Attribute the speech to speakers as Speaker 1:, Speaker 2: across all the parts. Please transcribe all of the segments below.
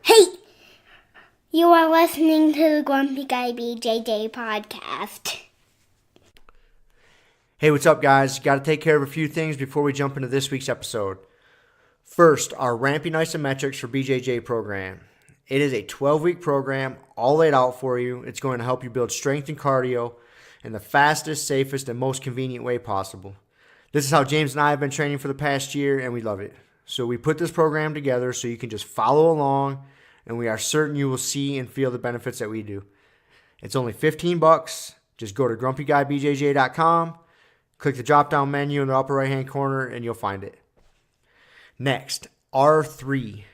Speaker 1: Hey! You are listening to the Grumpy Guy BJJ Podcast.
Speaker 2: Hey, what's up, guys? Got to take care of a few things before we jump into this week's episode. First, our Ramping Isometrics for BJJ program. It is a 12-week program, all laid out for you. It's going to help you build strength and cardio in the fastest, safest, and most convenient way possible. This is how James and I have been training for the past year, and we love it. So we put this program together so you can just follow along, and we are certain you will see and feel the benefits that we do. It's only $15. Just go to grumpyguybjj.com, click the drop-down menu in the upper right-hand corner, and you'll find it. Next, R3.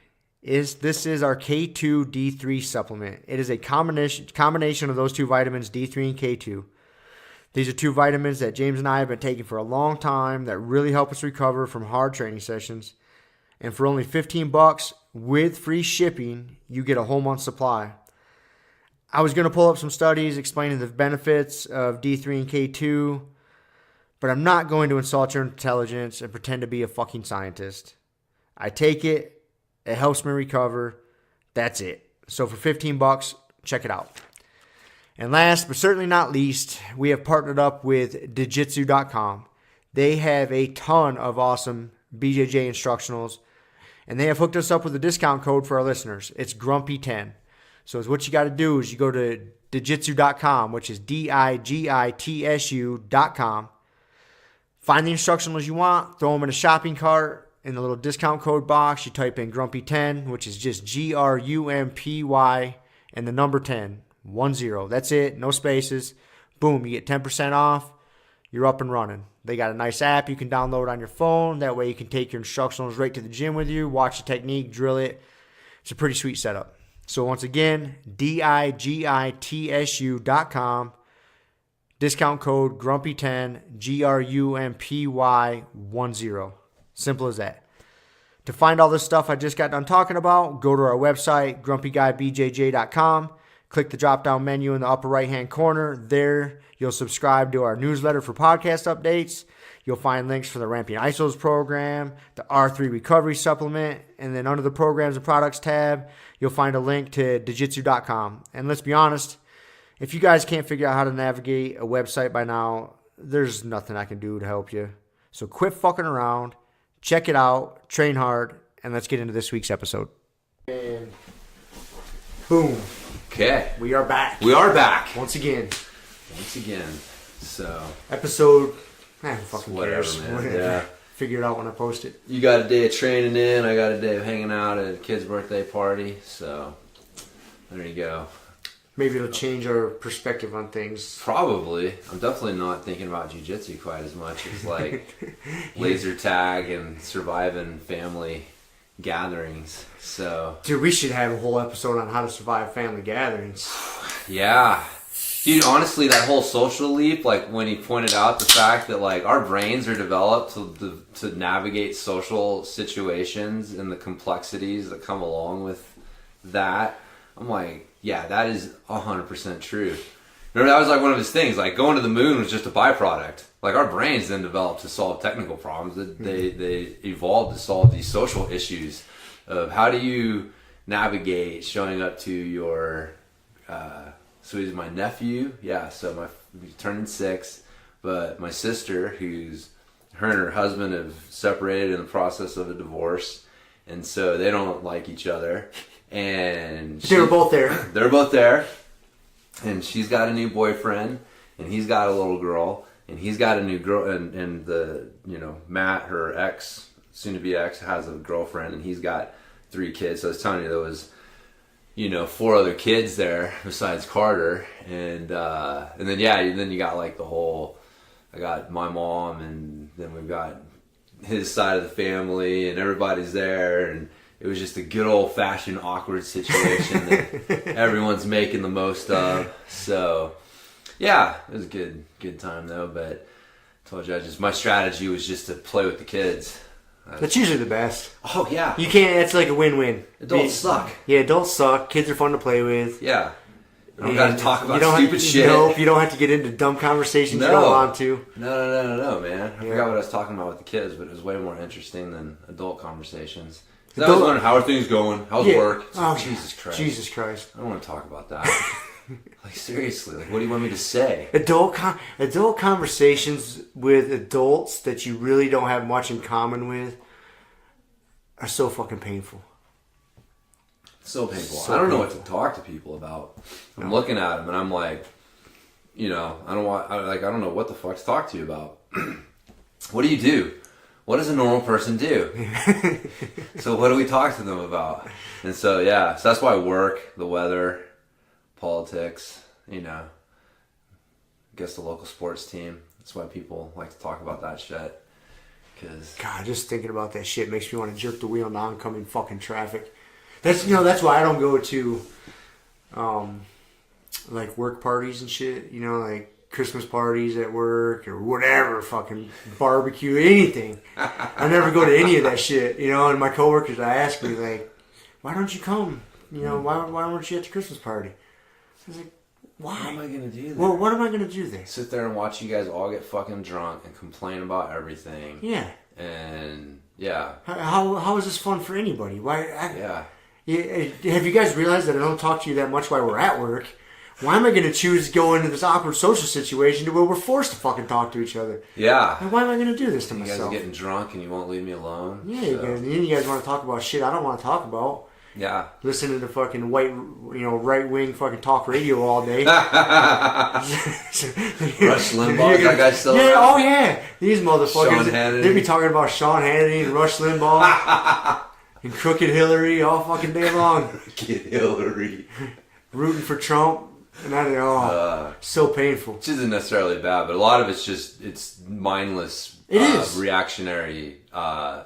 Speaker 2: This is our K2 D3 supplement. It is a combination of those two vitamins, D3 and K2. These are two vitamins that James and I have been taking for a long time that really help us recover from hard training sessions. And for only $15 with free shipping, you get a whole month supply. I was going to pull up some studies explaining the benefits of D3 and K2, but I'm not going to insult your intelligence and pretend to be a fucking scientist. I take it. It helps me recover. That's it. So for $15, check it out. And last but certainly not least, we have partnered up with Jiu-Jitsu.com. They have a ton of awesome BJJ instructionals, and they have hooked us up with a discount code for our listeners. It's Grumpy10. So what you got to do is you go to Jiu-Jitsu.com, which is DIGITSU.com. Find the instructionals you want, throw them in a shopping cart. In the little discount code box, you type in Grumpy10, which is just GRUMPY and the number 10, 10. That's it, no spaces. Boom, you get 10% off. You're up and running. They got a nice app you can download on your phone. That way you can take your instructionals right to the gym with you, watch the technique, drill it. It's a pretty sweet setup. So once again, DIGITSU.com. Discount code Grumpy10, GRUMPY10. Simple as that. To find all this stuff I just got done talking about, go to our website, grumpyguybjj.com. Click the drop-down menu in the upper right-hand corner. There, you'll subscribe to our newsletter for podcast updates. You'll find links for the Ramping Isos program, the R3 Recovery Supplement, and then under the Programs and Products tab, you'll find a link to Jiu-Jitsu.com. And let's be honest, if you guys can't figure out how to navigate a website by now, there's nothing I can do to help you. So quit fucking around, check it out, train hard, and let's get into this week's episode. And boom.
Speaker 3: Okay.
Speaker 2: We are back.
Speaker 3: Once again. So.
Speaker 2: Episode. Fucking
Speaker 3: whatever,
Speaker 2: cares.
Speaker 3: man.
Speaker 2: Whatever.
Speaker 3: Yeah.
Speaker 2: Figure it out when I post it.
Speaker 3: You got a day of training in. I got a day of hanging out at a kid's birthday party. So, there you go.
Speaker 2: Maybe it'll change our perspective on things.
Speaker 3: Probably. I'm definitely not thinking about jiu-jitsu quite as much as like laser tag and surviving family gatherings. So,
Speaker 2: dude, we should have a whole episode on how to survive family gatherings.
Speaker 3: Yeah. Dude, honestly, that whole social leap, like when he pointed out the fact that like our brains are developed to navigate social situations and the complexities that come along with that, I'm like, yeah, that is 100% true. Remember, that was like one of his things. Like going to the moon was just a byproduct. Like our brains then developed to solve technical problems. They evolved to solve these social issues of how do you navigate showing up to your. So he's my nephew. Yeah, so he's turning 6. But my sister, her and her husband have separated in the process of a divorce. And so they don't like each other. And
Speaker 2: they were both there.
Speaker 3: They're both there. And she's got a new boyfriend. And he's got a little girl. And he's got a new girl. And the, Matt, her ex, soon-to-be ex, has a girlfriend. And he's got 3 kids. So I was telling you there was, 4 other kids there besides Carter. And then you got like the whole, I got my mom, and then we've got his side of the family, and everybody's there, and it was just a good old-fashioned awkward situation that everyone's making the most of. So, yeah, it was a good time though. But I told you, my strategy was just to play with the kids.
Speaker 2: That's usually the best.
Speaker 3: Oh yeah,
Speaker 2: you can't. It's like a win-win.
Speaker 3: Adults suck.
Speaker 2: Yeah, adults suck. Kids are fun to play with.
Speaker 3: Yeah. I don't got to talk about stupid shit.
Speaker 2: Nope, you don't have to get into dumb conversations you don't want to.
Speaker 3: No, man. I forgot what I was talking about with the kids, but it was way more interesting than adult conversations. 'Cause I was wondering, how are things going? How's work?
Speaker 2: Oh,
Speaker 3: Jesus Christ.
Speaker 2: Jesus Christ.
Speaker 3: I don't want to talk about that. Like, seriously, like, what do you want me to say?
Speaker 2: Adult conversations with adults that you really don't have much in common with are so fucking painful.
Speaker 3: So painful.
Speaker 2: So
Speaker 3: I don't know
Speaker 2: painful.
Speaker 3: what to talk to people about. I'm looking at them and I'm like, I don't know what the fuck to talk to you about. What do you do? What does a normal person do? So what do we talk to them about? And so, yeah, so that's why work, the weather, politics, I guess the local sports team. That's why people like to talk about that shit. Cause
Speaker 2: God, just thinking about that shit makes me want to jerk the wheel in oncoming fucking traffic. That's why I don't go to, like work parties and shit. Like Christmas parties at work or whatever, fucking barbecue, anything. I never go to any of that shit. And my coworkers, I ask me like, why don't you come? Why weren't you at the Christmas party? I was like, why?
Speaker 3: what am I going to do there?
Speaker 2: Well, what am I going to do there?
Speaker 3: Sit there and watch you guys all get fucking drunk and complain about everything.
Speaker 2: Yeah.
Speaker 3: And, yeah.
Speaker 2: How is this fun for anybody?
Speaker 3: Yeah.
Speaker 2: Have you guys realized that I don't talk to you that much while we're at work? Why am I going to choose to go into this awkward social situation to where we're forced to fucking talk to each other?
Speaker 3: Yeah.
Speaker 2: And why am I going to do this to
Speaker 3: You
Speaker 2: myself?
Speaker 3: guys are getting drunk and you won't leave me alone.
Speaker 2: Yeah,
Speaker 3: so.
Speaker 2: you guys want to talk about shit I don't want to talk about.
Speaker 3: Yeah.
Speaker 2: Listening to fucking right wing fucking talk radio all day.
Speaker 3: Rush Limbaugh, is that guy still
Speaker 2: Yeah,
Speaker 3: around?
Speaker 2: oh yeah. These motherfuckers,
Speaker 3: Sean Hannity.
Speaker 2: they be talking about Sean Hannity and Rush Limbaugh and Crooked Hillary all fucking day long.
Speaker 3: Get Hillary.
Speaker 2: Rooting for Trump. And so painful.
Speaker 3: Which isn't necessarily bad, but a lot of it's mindless,
Speaker 2: It is.
Speaker 3: reactionary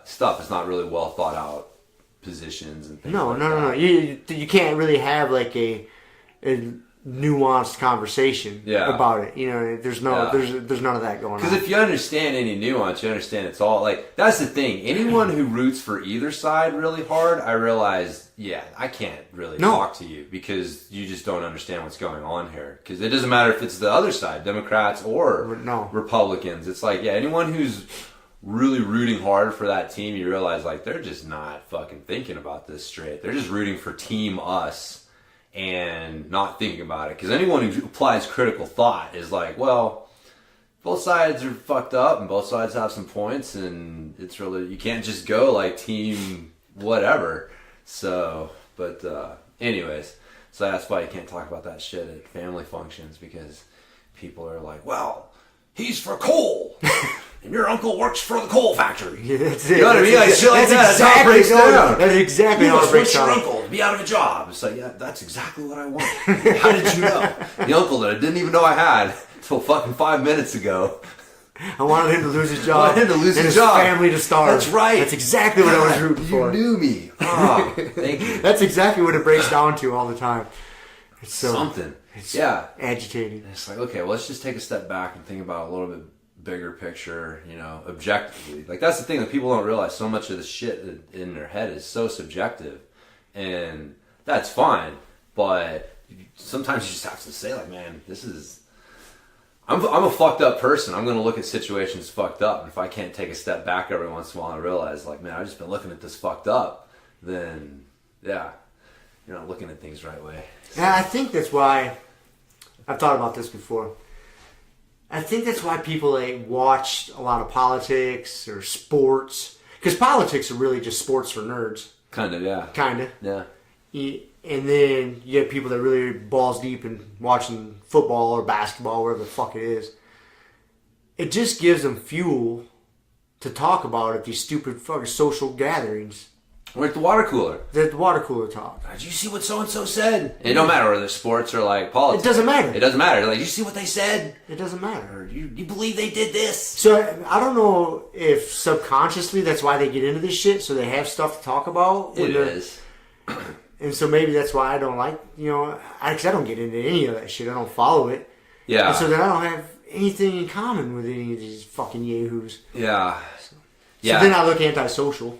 Speaker 3: stuff. It's not really well thought out positions and things
Speaker 2: No.
Speaker 3: that.
Speaker 2: You can't really have like a nuanced conversation about it. There's none of that going on.
Speaker 3: Because if you understand any nuance, you understand it's all like that's the thing. Anyone who roots for either side really hard, I realize, I can't really talk to you because you just don't understand what's going on here. Because it doesn't matter if it's the other side, Democrats or Republicans. It's like, anyone who's really rooting hard for that team, you realize like they're just not fucking thinking about this straight. They're just rooting for Team Us and not thinking about it. Because anyone who applies critical thought is like, well, both sides are fucked up and both sides have some points, and it's really, you can't just go like team whatever. So, but anyways, so that's why you can't talk about that shit at family functions, because people are like, well, he's for coal. And your uncle works for the coal factory.
Speaker 2: Yeah, that's it.
Speaker 3: You know what I mean? Like shit like that. That's how it breaks down.
Speaker 2: That's exactly how it breaks down.
Speaker 3: You must wish your uncle to be out of a job. It's like, that's exactly what I want. How did you know? The uncle that I didn't even know I had until fucking 5 minutes ago.
Speaker 2: I wanted him to lose his job.
Speaker 3: I wanted him to lose
Speaker 2: and
Speaker 3: his
Speaker 2: his
Speaker 3: job.
Speaker 2: family to starve.
Speaker 3: That's right.
Speaker 2: That's exactly what I was rooting for.
Speaker 3: You knew me. Oh, thank you.
Speaker 2: That's exactly what it breaks down to all the time. It's so
Speaker 3: something.
Speaker 2: It's agitating.
Speaker 3: It's like, okay, well, let's just take a step back and think about a little bit bigger picture, objectively. Like, that's the thing that people don't realize. So much of the shit in their head is so subjective, and that's fine, but sometimes you just have to say, like, man, I'm a fucked up person. I'm going to look at situations fucked up, and if I can't take a step back every once in a while and realize, like, man, I've just been looking at this fucked up, then you're not looking at things the right way.
Speaker 2: So. And I think that's why I've thought about this before. I think that's why people watch a lot of politics or sports. Because politics are really just sports for nerds.
Speaker 3: Kind of, yeah.
Speaker 2: Kind of.
Speaker 3: Yeah.
Speaker 2: And then you get people that really balls deep in watching football or basketball, whatever the fuck it is. It just gives them fuel to talk about at these stupid fucking social gatherings.
Speaker 3: We're at the water cooler.
Speaker 2: The water cooler talk.
Speaker 3: Did you see what so-and-so said? It don't matter whether sports or like politics.
Speaker 2: It doesn't matter.
Speaker 3: It doesn't matter. Like, you see what they said?
Speaker 2: It doesn't matter.
Speaker 3: Or you believe they did this?
Speaker 2: So I don't know if subconsciously that's why they get into this shit, so they have stuff to talk about.
Speaker 3: It is.
Speaker 2: And so maybe that's why I don't like, because I don't get into any of that shit. I don't follow it.
Speaker 3: Yeah.
Speaker 2: And so then I don't have anything in common with any of these fucking yahoos.
Speaker 3: Yeah.
Speaker 2: So
Speaker 3: Yeah.
Speaker 2: then I look antisocial.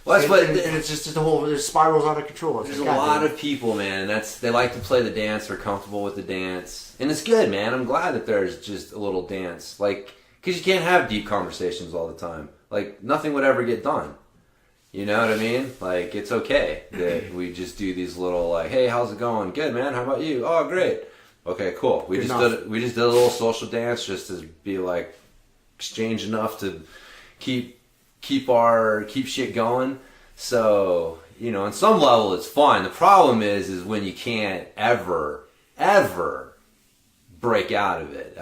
Speaker 3: Well, that's what,
Speaker 2: and it's just the whole, it spirals out of control.
Speaker 3: There's a lot of people, man. They like to play the dance. They're comfortable with the dance, and it's good, man. I'm glad that there's just a little dance, like, because you can't have deep conversations all the time. Like, nothing would ever get done. You know what I mean? Like, it's okay that we just do these little, like, hey, how's it going? Good, man. How about you? Oh, great. Okay, cool. We just did a little social dance just to be like exchange enough to keep shit going. So, you know, on some level it's fun. The problem is when you can't ever break out of it.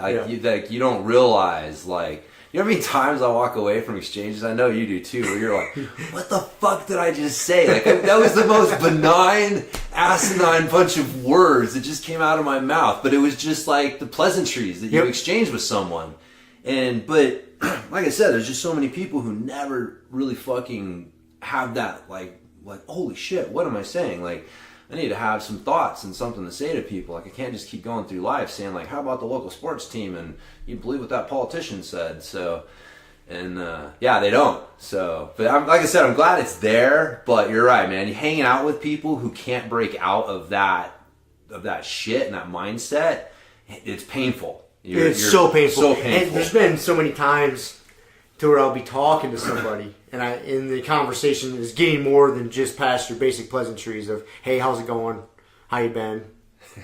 Speaker 3: You don't realize, like, you know how many times I walk away from exchanges? I know you do too, where you're like, what the fuck did I just say? Like, that was the most benign, asinine bunch of words that just came out of my mouth. But it was just like the pleasantries that you exchange with someone. But like I said, there's just so many people who never really fucking have that, like holy shit, what am I saying? Like, I need to have some thoughts and something to say to people. Like, I can't just keep going through life saying, like, how about the local sports team? And you believe what that politician said. So, and they don't. So, but like I said, I'm glad it's there. But you're right, man. You're hanging out with people who can't break out of that shit and that mindset. It's painful.
Speaker 2: It's so painful. And there's been so many times to where I'll be talking to somebody, and the conversation is getting more than just past your basic pleasantries of, hey, how's it going? How you been?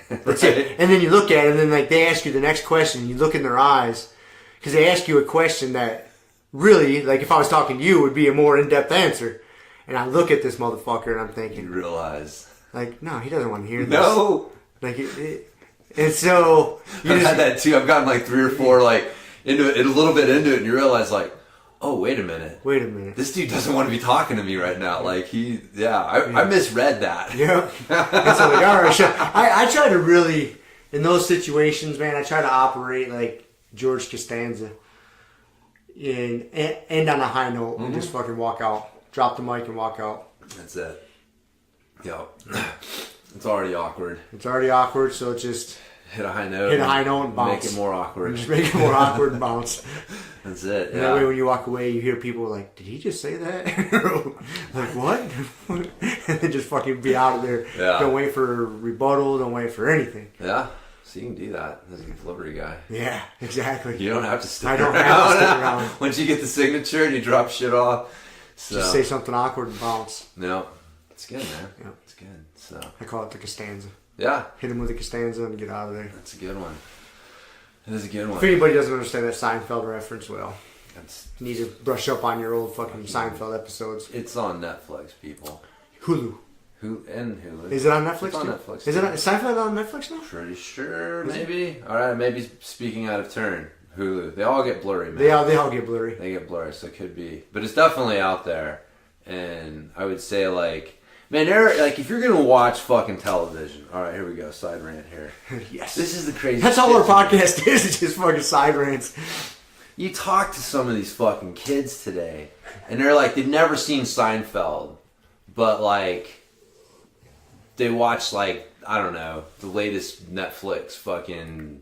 Speaker 2: That's it. And then you look at it, and then like they ask you the next question, and you look in their eyes, because they ask you a question that really, like if I was talking to you, would be a more in-depth answer. And I look at this motherfucker, and I'm thinking,
Speaker 3: you realize,
Speaker 2: like, no, he doesn't want to hear this.
Speaker 3: No.
Speaker 2: Like and so
Speaker 3: I've had that too. I've gotten like 3 or 4 like into it, a little bit into it, and you realize like, oh, wait a minute. This dude doesn't want to be talking to me right now. Like, I misread that.
Speaker 2: Yeah. And so, like, all right. So I try to really, in those situations, man, I try to operate like George Costanza and end on a high note and just fucking walk out. Drop the mic and walk out.
Speaker 3: That's it. Yo. It's already awkward.
Speaker 2: So it's just...
Speaker 3: Hit a high note
Speaker 2: and bounce.
Speaker 3: Make it more awkward.
Speaker 2: Just make it more awkward and bounce.
Speaker 3: That's it.
Speaker 2: And that way when you walk away, you hear people like, did he just say that? Like, what? And then just fucking be out of there.
Speaker 3: Yeah.
Speaker 2: Don't wait for a rebuttal. Don't wait for anything.
Speaker 3: Yeah. So you can do that as a delivery guy.
Speaker 2: Yeah, exactly.
Speaker 3: You don't have to stick
Speaker 2: around.
Speaker 3: I don't have to stick around. Once you get the signature and you drop shit off. So.
Speaker 2: Just say something awkward and bounce.
Speaker 3: No. It's good, man.
Speaker 2: Yeah.
Speaker 3: It's good. So
Speaker 2: I call it the Costanza.
Speaker 3: Yeah.
Speaker 2: Hit him with a Costanza and get out of there.
Speaker 3: That's a good one. That is a good one.
Speaker 2: If anybody doesn't understand that Seinfeld reference, well, you need to brush up on your old fucking Seinfeld episodes.
Speaker 3: It's on Netflix, people.
Speaker 2: Hulu.
Speaker 3: Hulu.
Speaker 2: Is it on Netflix?
Speaker 3: It's on
Speaker 2: too?
Speaker 3: Netflix.
Speaker 2: Is Seinfeld on Netflix now?
Speaker 3: Pretty sure, maybe. All right, maybe speaking out of turn. Hulu. They all get blurry, man.
Speaker 2: They all get blurry.
Speaker 3: They get blurry, so it could be. But it's definitely out there. And I would say, like, man, like, if you're going to watch fucking television, all right, here we go, side rant here.
Speaker 2: Yes.
Speaker 3: This is the crazy
Speaker 2: That's all our podcast is, it's just fucking side rants.
Speaker 3: You talk to some of these fucking kids today, and they're like, they've never seen Seinfeld, but, like, they watch, like, I don't know, the latest Netflix fucking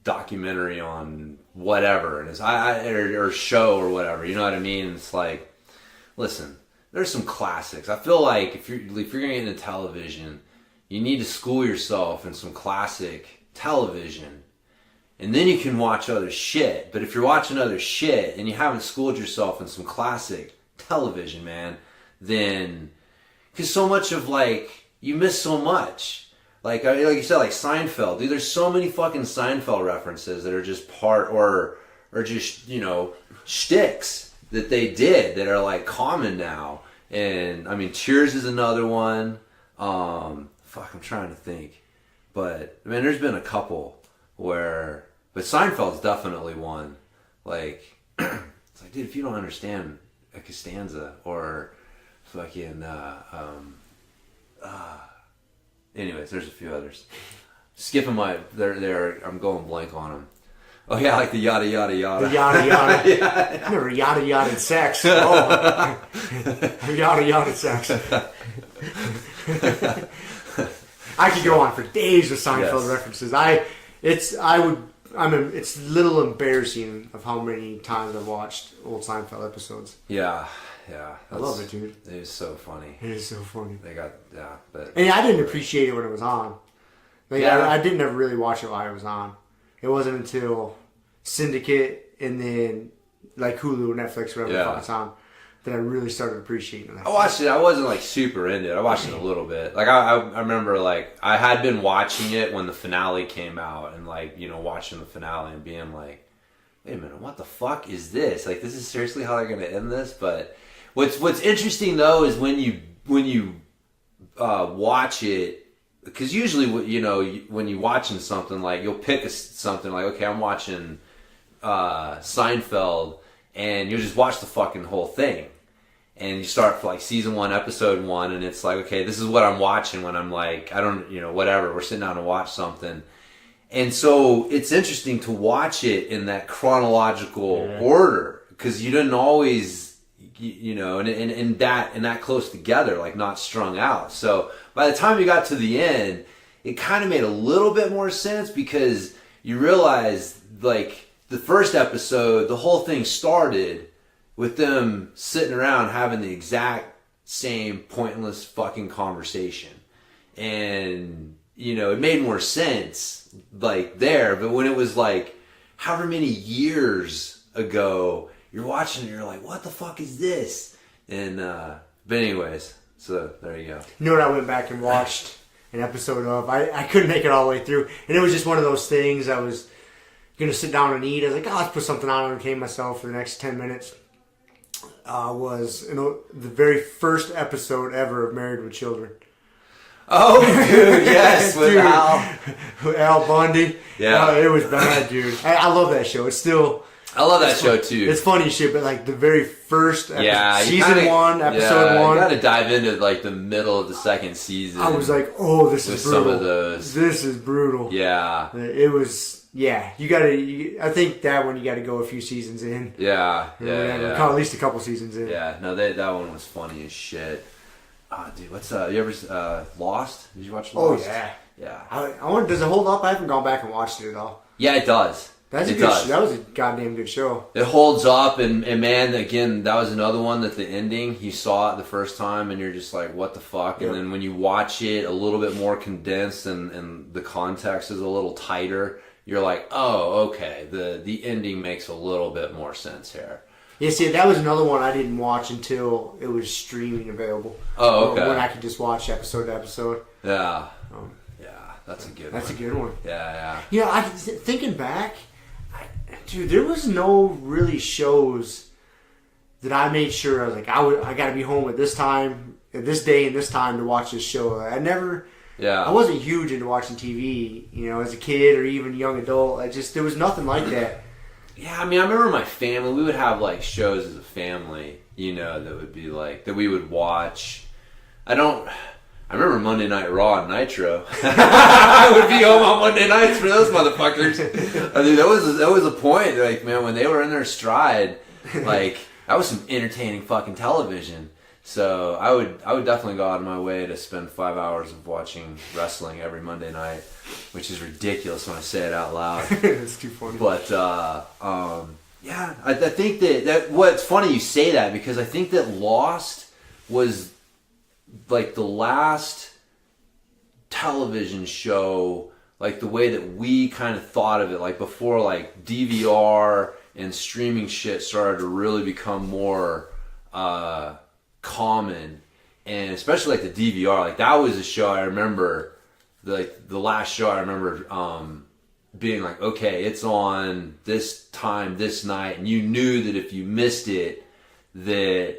Speaker 3: documentary on whatever, and it's, or show or whatever, you know what I mean? It's like, listen, there's some classics. I feel like if you're going to get into television, you need to school yourself in some classic television. And then you can watch other shit. But if you're watching other shit and you haven't schooled yourself in some classic television, man, then... Because so much of, like... You miss so much. Like you said, like Seinfeld. Dude, there's so many fucking Seinfeld references that are just part... Or just, you know, shticks that they did that are like common now. And I mean, Cheers is another one. I'm trying to think. But I mean, there's been a couple where, but Seinfeld's definitely one. Like, it's like, dude, if you don't understand a Costanza or fucking, anyways, there's a few others. Skipping I'm going blank on them. Oh yeah, like the yada yada yada.
Speaker 2: The yada yada. Yeah. Never yada yada sex. Oh, yada yada sex. I could go on for days with Seinfeld references. It's a little embarrassing of how many times I've watched old Seinfeld episodes.
Speaker 3: Yeah.
Speaker 2: I love it, dude.
Speaker 3: It is so funny. They got but
Speaker 2: and I didn't appreciate it when it was on. Like I didn't ever really watch it while it was on. It wasn't until Syndicate and then like Hulu, Netflix, whatever the fuck it's on. that I really started appreciating.
Speaker 3: I watched it. I wasn't like super into it. I watched it a little bit. Like I remember like I had been watching it when the finale came out, and like watching the finale and being like, wait a minute, what the fuck is this? Like, this is seriously how they're gonna end this? But what's interesting though is when you watch it, because usually when you're watching something, like you'll pick something like, okay, I'm watching Seinfeld, and you'll just watch the fucking whole thing. And you start for like season 1, episode 1, and it's like, okay, this is what I'm watching when I'm like, I don't, whatever, we're sitting down to watch something. And so it's interesting to watch it in that chronological order, because you didn't always, and that close together, like not strung out. So by the time you got to the end, it kind of made a little bit more sense, because you realize, like, the first episode, the whole thing started with them sitting around having the exact same pointless fucking conversation. And, it made more sense, like, there. But when it was, like, however many years ago, you're watching it, you're like, what the fuck is this? And, but anyways, so there you go.
Speaker 2: You know what I went back and watched an episode of? I couldn't make it all the way through. And it was just one of those things I was going to sit down and eat. I was like, let's put something on and entertain myself for the next 10 minutes. Was the very first episode ever of Married with Children.
Speaker 3: Oh, dude, yes, with
Speaker 2: dude,
Speaker 3: Al.
Speaker 2: With Al Bundy.
Speaker 3: Yeah.
Speaker 2: It was bad, dude. I love that show. It's still...
Speaker 3: I love that show, too.
Speaker 2: It's funny shit, but like the very first episode,
Speaker 3: season
Speaker 2: kinda, 1, episode 1.
Speaker 3: You gotta dive into like the middle of the second season.
Speaker 2: I was like, oh, this is brutal.
Speaker 3: Some of those.
Speaker 2: This is brutal.
Speaker 3: Yeah.
Speaker 2: It was, you gotta, I think that one you gotta go a few seasons in.
Speaker 3: Yeah.
Speaker 2: At least a couple seasons in.
Speaker 3: Yeah, no, that one was funny as shit. Oh, dude, what's, you ever, Lost? Did you watch Lost?
Speaker 2: Oh, yeah.
Speaker 3: Yeah.
Speaker 2: I wonder, does it hold up? I haven't gone back and watched it at all.
Speaker 3: Yeah, it does.
Speaker 2: That was a goddamn good show.
Speaker 3: It holds up, and man, again, that was another one that the ending, you saw it the first time, and you're just like, what the fuck? Yep. And then when you watch it a little bit more condensed and the context is a little tighter, you're like, oh, okay, the ending makes a little bit more sense here.
Speaker 2: Yeah, see, that was another one I didn't watch until it was streaming available.
Speaker 3: Oh, okay.
Speaker 2: When I could just watch episode to episode.
Speaker 3: Yeah. Yeah, that's a good one.
Speaker 2: That's a good one.
Speaker 3: Yeah.
Speaker 2: Thinking back... Dude, there was no really shows that I made sure I was like, I got to be home at this time, at this day and this time to watch this show. I wasn't huge into watching TV, as a kid or even young adult. There was nothing like that.
Speaker 3: Yeah, I mean, I remember my family, we would have like shows as a family, that would be like, that we would watch. I remember Monday Night Raw and Nitro. I would be home on Monday nights for those motherfuckers. I mean, that was a point. Like, man, when they were in their stride, like, that was some entertaining fucking television. So I would definitely go out of my way to spend 5 hours of watching wrestling every Monday night, which is ridiculous when I say it out loud.
Speaker 2: It's too funny.
Speaker 3: But I think that what's funny you say that, because I think that Lost was like the last television show, like the way that we kind of thought of it, like before like DVR and streaming shit started to really become more common. And especially like the DVR, like that was a show I remember, like the last show I remember being like, okay, it's on this time, this night, and you knew that if you missed it, that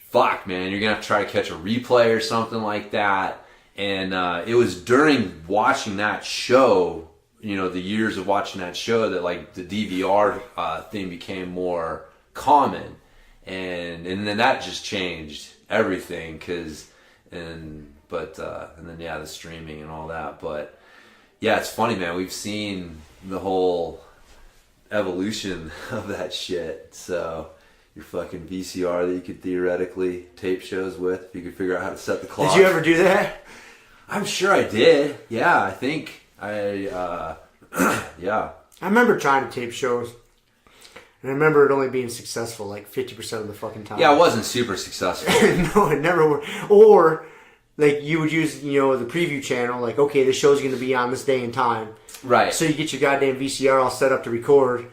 Speaker 3: fuck, man, you're gonna have to try to catch a replay or something like that. And it was during watching that show, the years of watching that show, that like the DVR thing became more common, and then that just changed everything, and then the streaming and all that. But yeah, it's funny, man. We've seen the whole evolution of that shit. So your fucking VCR that you could theoretically tape shows with, if you could figure out how to set the clock.
Speaker 2: Did you ever do that?
Speaker 3: I'm sure I did. Yeah, I think yeah.
Speaker 2: I remember trying to tape shows, and I remember it only being successful like 50% of the fucking time.
Speaker 3: Yeah, it wasn't super successful.
Speaker 2: No, it never worked. Or like you would use, the preview channel, like, okay, the show's going to be on this day and time.
Speaker 3: Right.
Speaker 2: So you get your goddamn VCR all set up to record,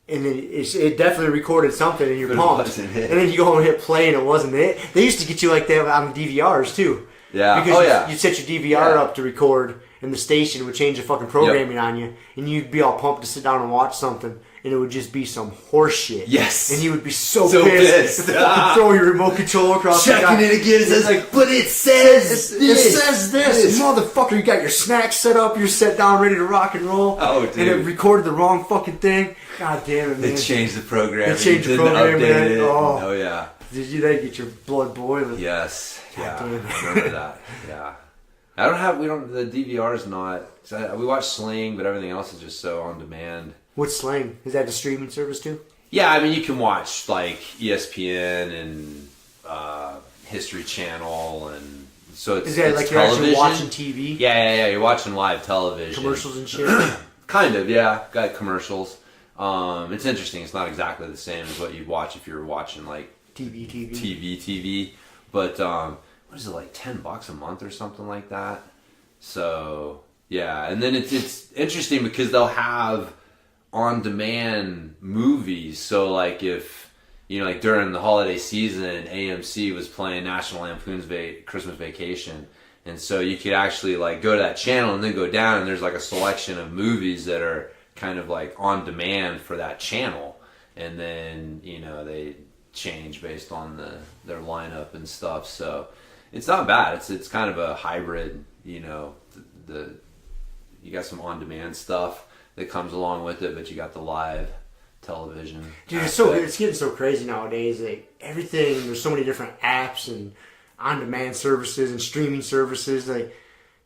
Speaker 2: And then it definitely recorded something and you're
Speaker 3: But it
Speaker 2: pumped.
Speaker 3: wasn't it.
Speaker 2: And then you go and hit play and it wasn't it. They used to get you like that on DVRs too.
Speaker 3: Yeah.
Speaker 2: Because you'd set your DVR up to record and the station would change the fucking programming on you. And you'd be all pumped to sit down and watch something. And it would just be some horse shit.
Speaker 3: Yes.
Speaker 2: And you would be so pissed. Throw your remote control across the
Speaker 3: Checking it again. It says like, but it says
Speaker 2: It says this. Motherfucker, you got your snacks set up. You're set down ready to rock and roll.
Speaker 3: Oh, dude.
Speaker 2: And it recorded the wrong fucking thing. God damn it, man.
Speaker 3: They changed the program.
Speaker 2: They changed the program, man.
Speaker 3: It.
Speaker 2: Oh.
Speaker 3: Yeah.
Speaker 2: Did you then get your blood boiling?
Speaker 3: Yes. Yeah.
Speaker 2: God damn it.
Speaker 3: I remember that. Yeah. The DVR's not, we watch Sling, but everything else is just so on demand.
Speaker 2: What's Sling? Is that the streaming service too?
Speaker 3: Yeah, I mean, you can watch like ESPN and History Channel, and so it's
Speaker 2: Is that
Speaker 3: it's
Speaker 2: like you're actually watching TV?
Speaker 3: Yeah. You're watching live television.
Speaker 2: Commercials and shit?
Speaker 3: Kind of, yeah. Got commercials. It's interesting. It's not exactly the same as what you'd watch if you were watching like TV. But what is it, like $10 a month or something like that? So yeah, and then it's interesting because they'll have on-demand movies. So like if like during the holiday season, AMC was playing National Lampoon's Christmas Vacation, and so you could actually like go to that channel and then go down, and there's like a selection of movies that are kind of like on demand for that channel, and then they change based on their lineup and stuff. So it's not bad. It's kind of a hybrid. You got some on demand stuff that comes along with it, but you got the live television.
Speaker 2: Dude, it's getting so crazy nowadays. Like everything, there's so many different apps and on-demand services and streaming services, like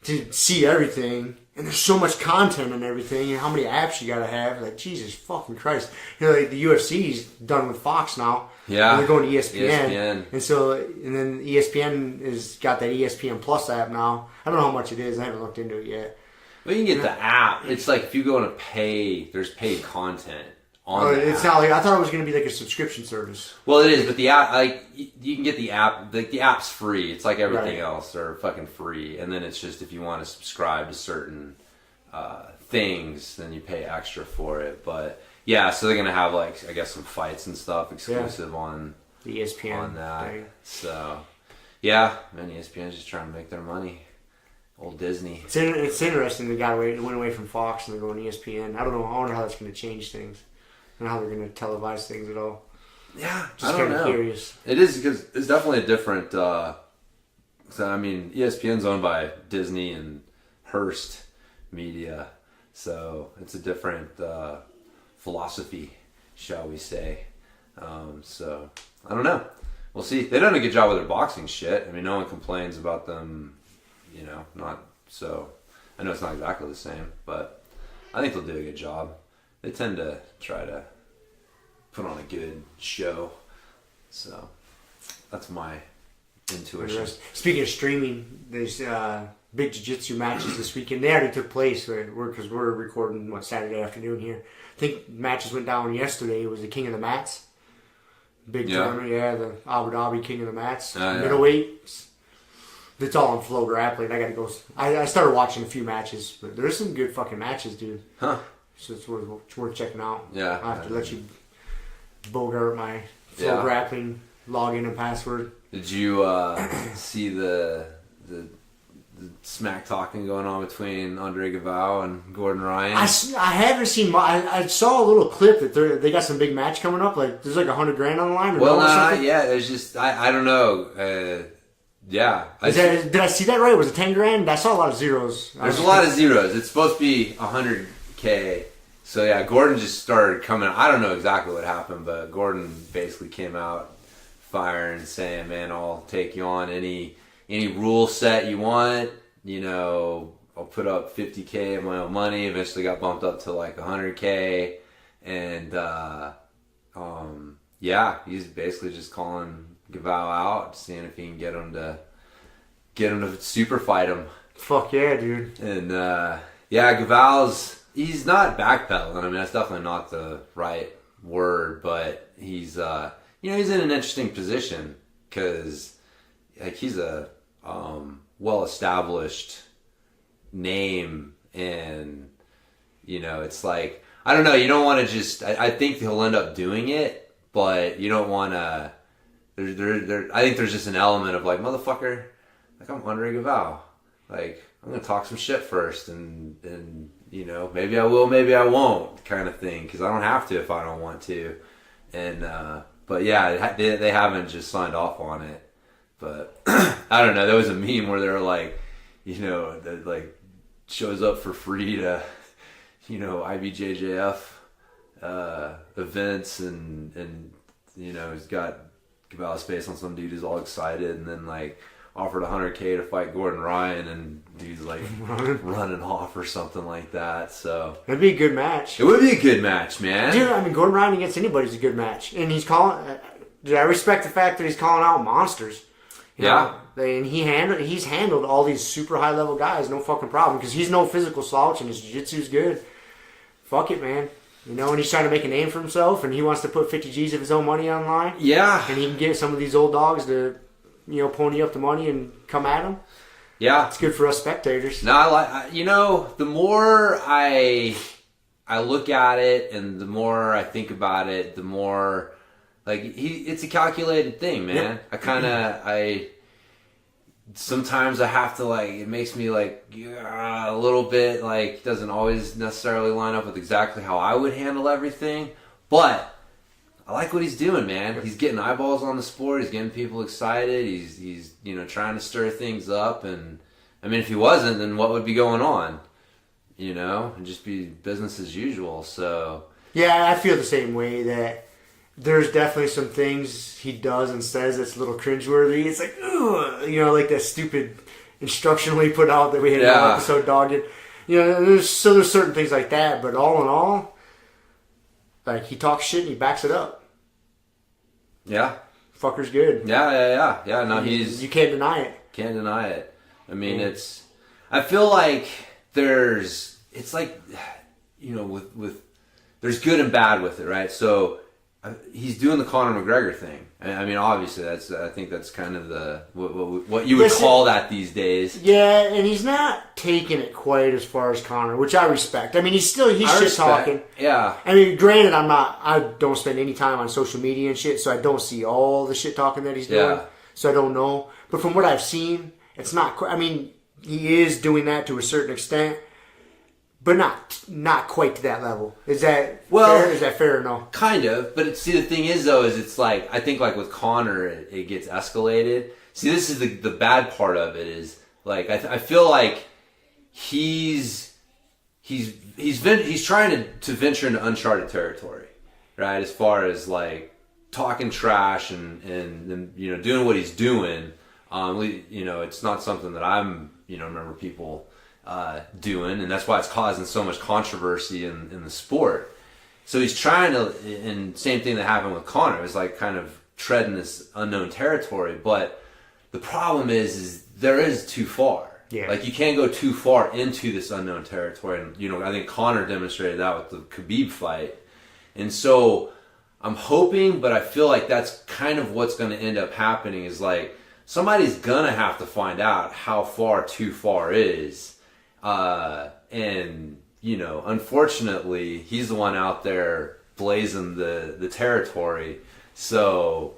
Speaker 2: to see everything. And there's so much content and everything, and how many apps you gotta have. Like Jesus fucking Christ! Like the UFC's done with Fox now.
Speaker 3: Yeah,
Speaker 2: and they're going to ESPN. And then ESPN has got that ESPN Plus app now. I don't know how much it is. I haven't looked into it yet.
Speaker 3: Well, you can get the app. It's like if you go to pay, there's paid content on the
Speaker 2: it's
Speaker 3: app.
Speaker 2: not like, I thought it was going to be like a subscription service.
Speaker 3: Well, it is, but the app, like you can get the app. Like the app's free. It's like everything else. They're fucking free. And then it's just if you want to subscribe to certain things, then you pay extra for it. But yeah, so they're gonna have like I guess some fights and stuff exclusive on
Speaker 2: the ESPN
Speaker 3: on that.
Speaker 2: thing.
Speaker 3: So yeah, man, ESPN's just trying to make their money. Old Disney.
Speaker 2: It's interesting they went away from Fox and they're going to ESPN. I don't know. I wonder how that's going to change things and how they're going to televise things at all.
Speaker 3: Yeah,
Speaker 2: just
Speaker 3: kind
Speaker 2: of curious.
Speaker 3: It is because it's definitely a different. So I mean, ESPN's owned by Disney and Hearst Media, so it's a different philosophy, shall we say? So I don't know. We'll see. They've done a good job with their boxing shit. I mean, no one complains about them. Not so. I know it's not exactly the same, but I think they'll do a good job. They tend to try to put on a good show. So that's my intuition.
Speaker 2: Speaking of streaming, there's big jiu-jitsu matches this weekend. They already took place because we're recording Saturday afternoon here. I think matches went down yesterday. It was the King of the Mats. Big tournament, the Abu Dhabi King of the Mats. Middleweight. It's all on Flow Grappling. I gotta go. I started watching a few matches, but there's some good fucking matches, dude.
Speaker 3: Huh.
Speaker 2: So it's worth checking out.
Speaker 3: Yeah.
Speaker 2: I have to let you bogart my Flow Grappling login and password.
Speaker 3: Did you see the smack talking going on between Andre Galvao and Gordon Ryan?
Speaker 2: I haven't seen. I saw a little clip that they got some big match coming up. Like there's like $100,000 on the line.
Speaker 3: Well, there's just I don't know. Yeah.
Speaker 2: Did I see that right? Was it $10,000? I saw a lot of zeros.
Speaker 3: There's a lot of zeros. It's supposed to be $100K. So yeah, Gordon just started coming. I don't know exactly what happened, but Gordon basically came out firing, saying, "Man, I'll take you on any rule set you want. I'll put up $50K of my own money." Eventually got bumped up to like $100K, and he's basically just calling Galvao out, seeing if he can get him to super fight him.
Speaker 2: Fuck yeah, dude.
Speaker 3: And Galvao's he's not backpedaling. I mean, that's definitely not the right word, but he's he's in an interesting position because like he's a well-established name, and it's like I don't know. You don't want to just. I think he'll end up doing it, but you don't want to. I think there's just an element of like, motherfucker, like I'm honoring a vow. Like I'm gonna talk some shit first, and you know, maybe I will, maybe I won't, kind of thing, because I don't have to if I don't want to. And but yeah, they haven't just signed off on it. But I don't know. There was a meme where they were like, you know, that like shows up for free to, you know, IBJJF events, and you know, he's got give out space on some dude who's all excited, and then like offered $100K to fight Gordon Ryan, and dude's like running off or something like that. So
Speaker 2: it'd be a good match.
Speaker 3: It would be a good match, man.
Speaker 2: Dude, I mean, Gordon Ryan against anybody's a good match, and he's calling. Dude, I respect the fact that he's calling out monsters. You know? And he's handled all these super high level guys, no fucking problem, because he's no physical slouch, and his jiu-jitsu's good. Fuck it, man. You know, and he's trying to make a name for himself, and he wants to put 50 G's of his own money online.
Speaker 3: Yeah.
Speaker 2: And he can get some of these old dogs to, you know, pony up the money and come at him.
Speaker 3: Yeah.
Speaker 2: It's good for us spectators.
Speaker 3: No, you know, the more I look at it and the more I think about it, the more, like, it's a calculated thing, man. Yep. Sometimes I have to, like, it makes me, like, a little bit, like, doesn't always necessarily line up with exactly how I would handle everything. But I like what he's doing, man. He's getting eyeballs on the sport. He's getting people excited. He's you know, trying to stir things up. And, I mean, if he wasn't, then what would be going on? You know? It'd just be business as usual, so.
Speaker 2: Yeah, I feel the same way, that there's definitely some things he does and says that's a little cringeworthy. It's like, ugh, you know, like that stupid instructional he put out that we had in an episode dogged it. You know, there's certain things like that, but all in all, like, he talks shit and he backs it up.
Speaker 3: Yeah.
Speaker 2: Fucker's good.
Speaker 3: Yeah. No,
Speaker 2: you can't deny it.
Speaker 3: Can't deny it. I mean, I feel like it's like, you know, with there's good and bad with it, right? So he's doing the Conor McGregor thing. I mean, obviously, I think that's kind of the what you would call that these days.
Speaker 2: Yeah, and he's not taking it quite as far as Conor, which I respect. I mean, he's shit talking.
Speaker 3: Yeah.
Speaker 2: I mean, granted, I don't spend any time on social media and shit, so I don't see all the shit talking that he's doing. Yeah. So I don't know. But from what I've seen, it's not. I mean, he is doing that to a certain extent, but not quite to that level. Is that fair? Is that fair or no?
Speaker 3: Kind of. But see, the thing is, though, is it's like, I think like with Conor, it gets escalated. See, this is the bad part of it is, like, I feel like he's trying to venture into uncharted territory, right? As far as like talking trash and you know, doing what he's doing. You know, it's not something that I'm, you know, remember people doing, and that's why it's causing so much controversy in the sport. So he's trying to, and same thing that happened with Conor, is like kind of treading this unknown territory. But the problem is there is too far.
Speaker 2: Yeah.
Speaker 3: Like, you can't go too far into this unknown territory, and you know, I think Conor demonstrated that with the Khabib fight. And so I'm hoping, but I feel like that's kind of what's going to end up happening, is like somebody's gonna have to find out how far too far is. And, you know, unfortunately, he's the one out there blazing the territory. So,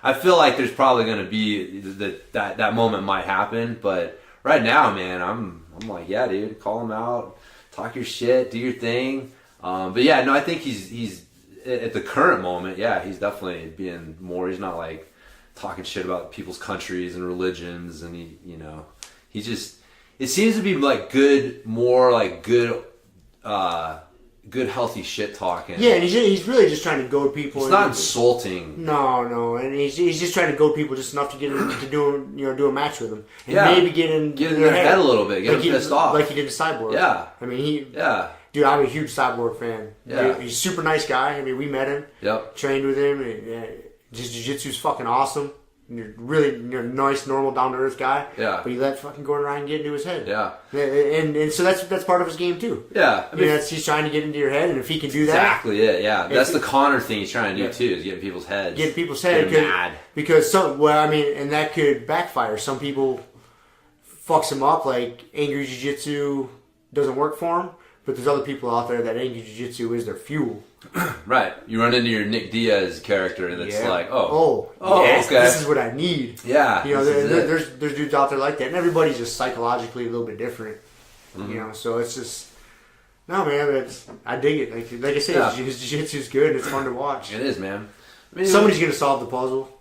Speaker 3: I feel like there's probably going to be that moment might happen. But right now, man, I'm like, yeah, dude, call him out, talk your shit, do your thing. But yeah, no, I think he's at the current moment, yeah, he's definitely being more, he's not like talking shit about people's countries and religions, and he just, it seems to be like good healthy shit talking.
Speaker 2: Yeah, and he's really just trying to goad people.
Speaker 3: It's not insulting.
Speaker 2: No, and he's just trying to goad people just enough to get them to do a match with him, and
Speaker 3: yeah,
Speaker 2: maybe get in
Speaker 3: their head a little bit, get them pissed off,
Speaker 2: like he did to Cyborg.
Speaker 3: Yeah,
Speaker 2: I mean dude, I'm a huge Cyborg fan.
Speaker 3: Yeah,
Speaker 2: he's a super nice guy. I mean, we met him.
Speaker 3: Yep. Trained
Speaker 2: with him. His jiu-jitsu's fucking awesome. You're a nice, normal, down-to-earth guy.
Speaker 3: Yeah.
Speaker 2: But he let fucking Gordon Ryan get into his head.
Speaker 3: Yeah.
Speaker 2: And so that's part of his game, too.
Speaker 3: Yeah.
Speaker 2: I mean, he's trying to get into your head, and if he can do that...
Speaker 3: Exactly it, yeah. That's the Conor thing he's trying to do, too, is getting people's heads.
Speaker 2: Getting people's head.
Speaker 3: Mad.
Speaker 2: Because and that could backfire. Some people fucks him up, like angry jiu-jitsu doesn't work for him. But there's other people out there that Angle Jiu-Jitsu is their fuel.
Speaker 3: Right. You run into your Nick Diaz character, and it's like,
Speaker 2: yes,
Speaker 3: okay.
Speaker 2: This is what I need.
Speaker 3: Yeah.
Speaker 2: You know, there's dudes out there like that, and everybody's just psychologically a little bit different. You know, so it's just, no, man, I dig it. Like I said, his jiu-jitsu's good. It's fun to watch.
Speaker 3: It is, man. I mean,
Speaker 2: somebody's gonna solve the puzzle.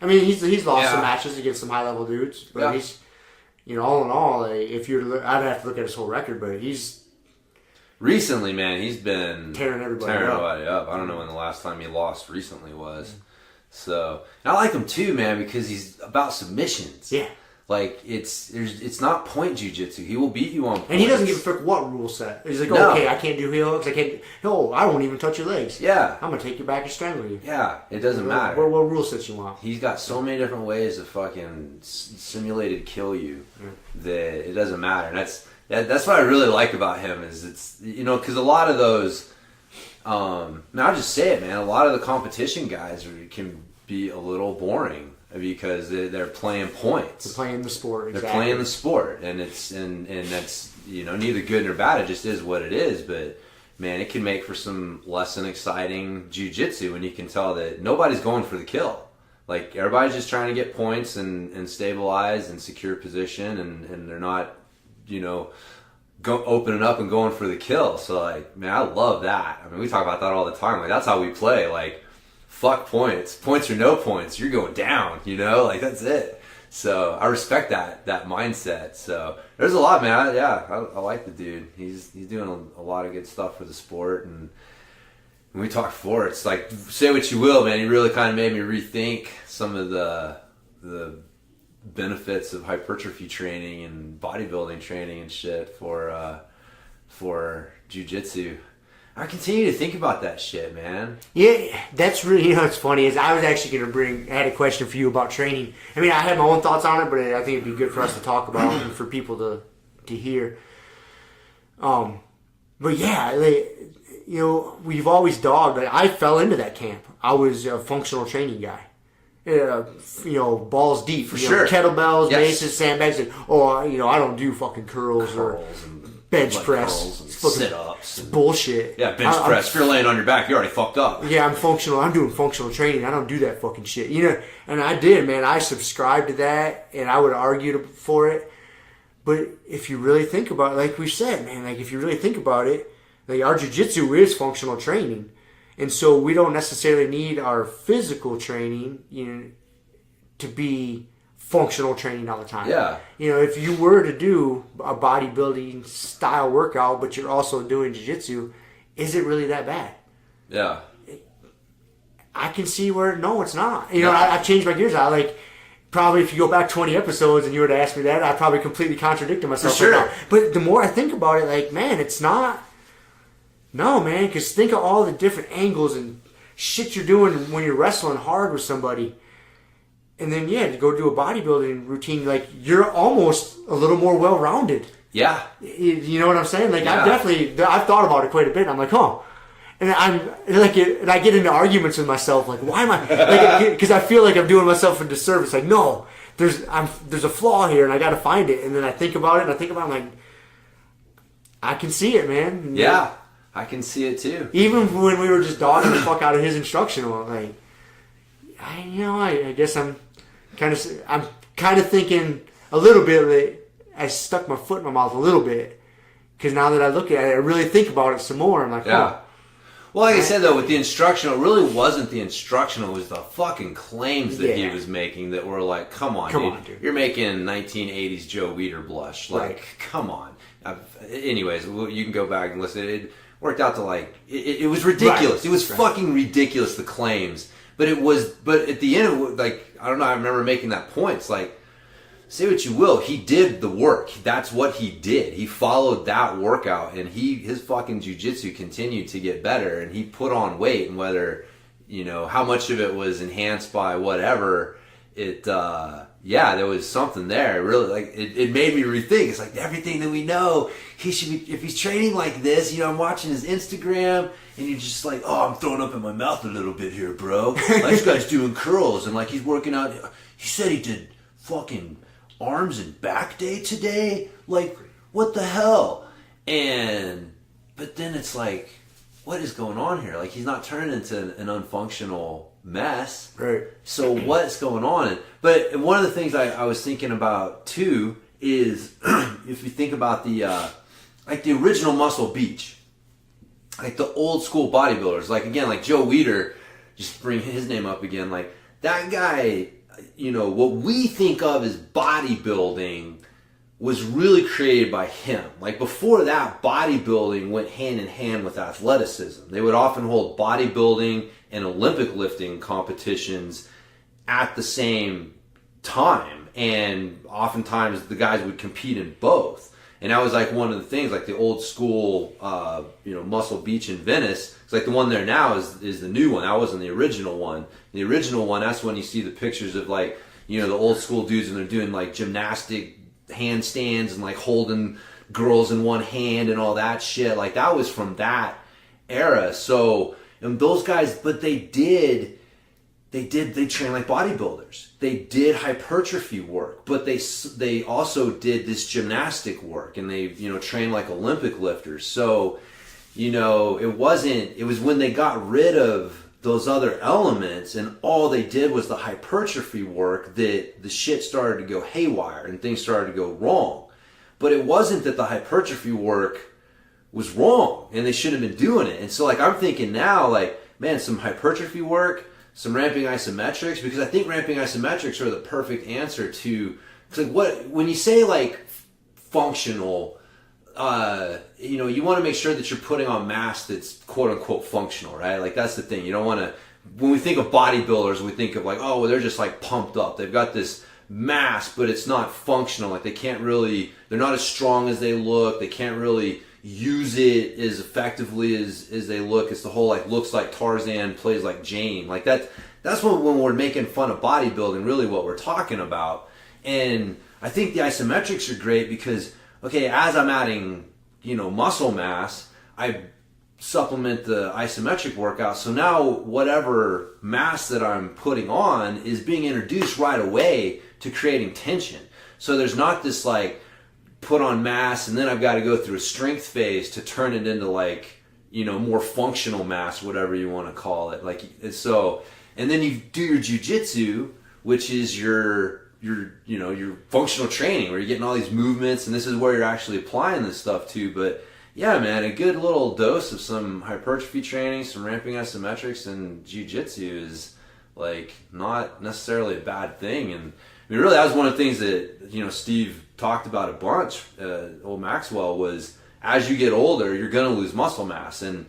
Speaker 2: I mean, he's lost some matches against some high level dudes, but he's, you know, all in all, if you're, I'd have to look at his whole record, but he's
Speaker 3: recently, man, he's been
Speaker 2: tearing everybody up.
Speaker 3: I don't know when the last time he lost recently was. So, and I like him too, man, because he's about submissions.
Speaker 2: Yeah.
Speaker 3: Like, it's not point jiu-jitsu. He will beat you on points.
Speaker 2: And he doesn't give a frick what rule set. He's like, okay, I can't do heel hooks. I won't even touch your legs.
Speaker 3: Yeah.
Speaker 2: I'm going to take you back and strangle you.
Speaker 3: Yeah, it doesn't matter.
Speaker 2: What rule sets you want?
Speaker 3: He's got so many different ways to fucking simulated kill you that it doesn't matter. And that's what I really like about him is it's, you know, because a lot of those, I'll just say it, man, a lot of the competition guys can be a little boring. Because they're playing points.
Speaker 2: They're playing the sport. Exactly.
Speaker 3: They're playing the sport, and it's and that's, you know, neither good nor bad. It just is what it is. But man, it can make for some less than exciting jiu-jitsu when you can tell that nobody's going for the kill. Like, everybody's just trying to get points and stabilize and secure position, and they're not, you know, opening up and going for the kill. So, like, man, I love that. I mean, we talk about that all the time. Like, that's how we play. Like, fuck points. Points or no points, you're going down, you know? Like, that's it. So, I respect that mindset. So, there's a lot, man. I like the dude. He's doing a lot of good stuff for the sport. And when we talk before, it's like, say what you will, man. He really kind of made me rethink some of the benefits of hypertrophy training and bodybuilding training and shit for jiu-jitsu. I continue to think about that shit, man. Yeah,
Speaker 2: that's really, you know, what's funny is I was actually going to I had a question for you about training. I mean, I had my own thoughts on it, but I think it'd be good for us to talk about and for people to hear. But yeah, you know, we've always dogged. Like, I fell into that camp. I was a functional training guy. You know, balls deep.
Speaker 3: For sure.
Speaker 2: Kettlebells, maces, sandbags. And, you know, I don't do fucking curls or bench press.
Speaker 3: Sit-ups.
Speaker 2: It's bullshit.
Speaker 3: Yeah, bench press. If you're laying on your back, you're already fucked up.
Speaker 2: Yeah, I'm functional. I'm doing functional training. I don't do that fucking shit. You know, and I did, man. I subscribed to that, and I would argue for it. But if you really think about it, like we said, man, like if you really think about it, like our jiu-jitsu is functional training. And so we don't necessarily need our physical training, you know, to be functional training all the time.
Speaker 3: Yeah.
Speaker 2: You know, if you were to do a bodybuilding style workout, but you're also doing jiu-jitsu, is it really that bad?
Speaker 3: Yeah.
Speaker 2: I can see where, no, it's not. You know, I've changed my gears. Probably if you go back 20 episodes and you were to ask me that, I'd probably completely contradicted myself.
Speaker 3: For sure.
Speaker 2: Right now. But the more I think about it, like, man, it's not. No, man, because think of all the different angles and shit you're doing when you're wrestling hard with somebody. And then, to go do a bodybuilding routine, like, you're almost a little more well-rounded.
Speaker 3: Yeah.
Speaker 2: You know what I'm saying? Like, I've thought about it quite a bit. And I'm like, And and I get into arguments with myself, like, why am I, because I feel like I'm doing myself a disservice. Like, no, there's a flaw here, and I got to find it. And then I think about it, I'm like, I can see it, man.
Speaker 3: Yeah, I can see it too.
Speaker 2: Even when we were just dogging the fuck out of his instructional, like, I guess I'm kind of thinking a little bit that I stuck my foot in my mouth a little bit, because now that I look at it, I really think about it some more. I'm like,
Speaker 3: Well, like I said, though, with the instructional, it really wasn't the instructional. It was the fucking claims that he was making that were like, come on, dude. You're making 1980s Joe Weider blush. Like, come on. Anyways, you can go back and listen. It worked out to, like, it was ridiculous. It was fucking ridiculous, the claims. But at the end, like, I don't know, I remember making that point. It's like, say what you will, he did the work. That's what he did. He followed that workout, and his fucking jiu-jitsu continued to get better, and he put on weight, and whether, you know, how much of it was enhanced by whatever, there was something there. Really, like, it made me rethink. It's like, everything that we know, he should be, if he's training like this, you know, I'm watching his Instagram, and you're just like, I'm throwing up in my mouth a little bit here, bro. Like, this guy's doing curls, and, like, he's working out. He said he did fucking arms and back day today. Like, what the hell? And but then it's like, what is going on here? Like, he's not turning into an unfunctional mess.
Speaker 2: Right.
Speaker 3: So what's going on? But one of the things I was thinking about too is if you think about the original Muscle Beach, like the old school bodybuilders, like again, like Joe Weider, just bring his name up again, like that guy, you know, what we think of as bodybuilding was really created by him. Like before that, bodybuilding went hand in hand with athleticism. They would often hold bodybuilding and Olympic lifting competitions at the same time. And oftentimes the guys would compete in both. And that was like one of the things, like the old school, Muscle Beach in Venice. It's like the one there now is the new one. That wasn't the original one. The original one, that's when you see the pictures of like, you know, the old school dudes and they're doing like gymnastic handstands and like holding girls in one hand and all that shit. Like that was from that era. So, and those guys, but they trained like bodybuilders. They did hypertrophy work, but they also did this gymnastic work, and they, you know, trained like Olympic lifters. So, you know, it was when they got rid of those other elements and all they did was the hypertrophy work that the shit started to go haywire and things started to go wrong. But it wasn't that the hypertrophy work was wrong and they shouldn't have been doing it. And so like I'm thinking now, like, man, some hypertrophy work, some ramping isometrics, because I think ramping isometrics are the perfect answer to, cause like when you say like functional, you know, you want to make sure that you're putting on mass that's quote unquote functional, right? Like that's the thing. You don't want to, when we think of bodybuilders, we think of like, oh, well, they're just like pumped up. They've got this mass, but it's not functional. Like they're not as strong as they look. They can't really use it as effectively as they look. It's the whole like looks like Tarzan, plays like Jane. Like that's when we're making fun of bodybuilding, really what we're talking about. And I think the isometrics are great because, okay, as I'm adding, you know, muscle mass, I supplement the isometric workout. So now whatever mass that I'm putting on is being introduced right away to creating tension. So there's not this like put on mass and then I've got to go through a strength phase to turn it into like, you know, more functional mass, whatever you want to call it. Like, so, and then you do your jiu-jitsu, which is your functional training where you're getting all these movements, and this is where you're actually applying this stuff to. But yeah, man, a good little dose of some hypertrophy training, some ramping isometrics, and jiu-jitsu is like not necessarily a bad thing. And I mean, really, that was one of the things that, you know, Steve talked about a bunch, old Maxwell, was as you get older, you're going to lose muscle mass, and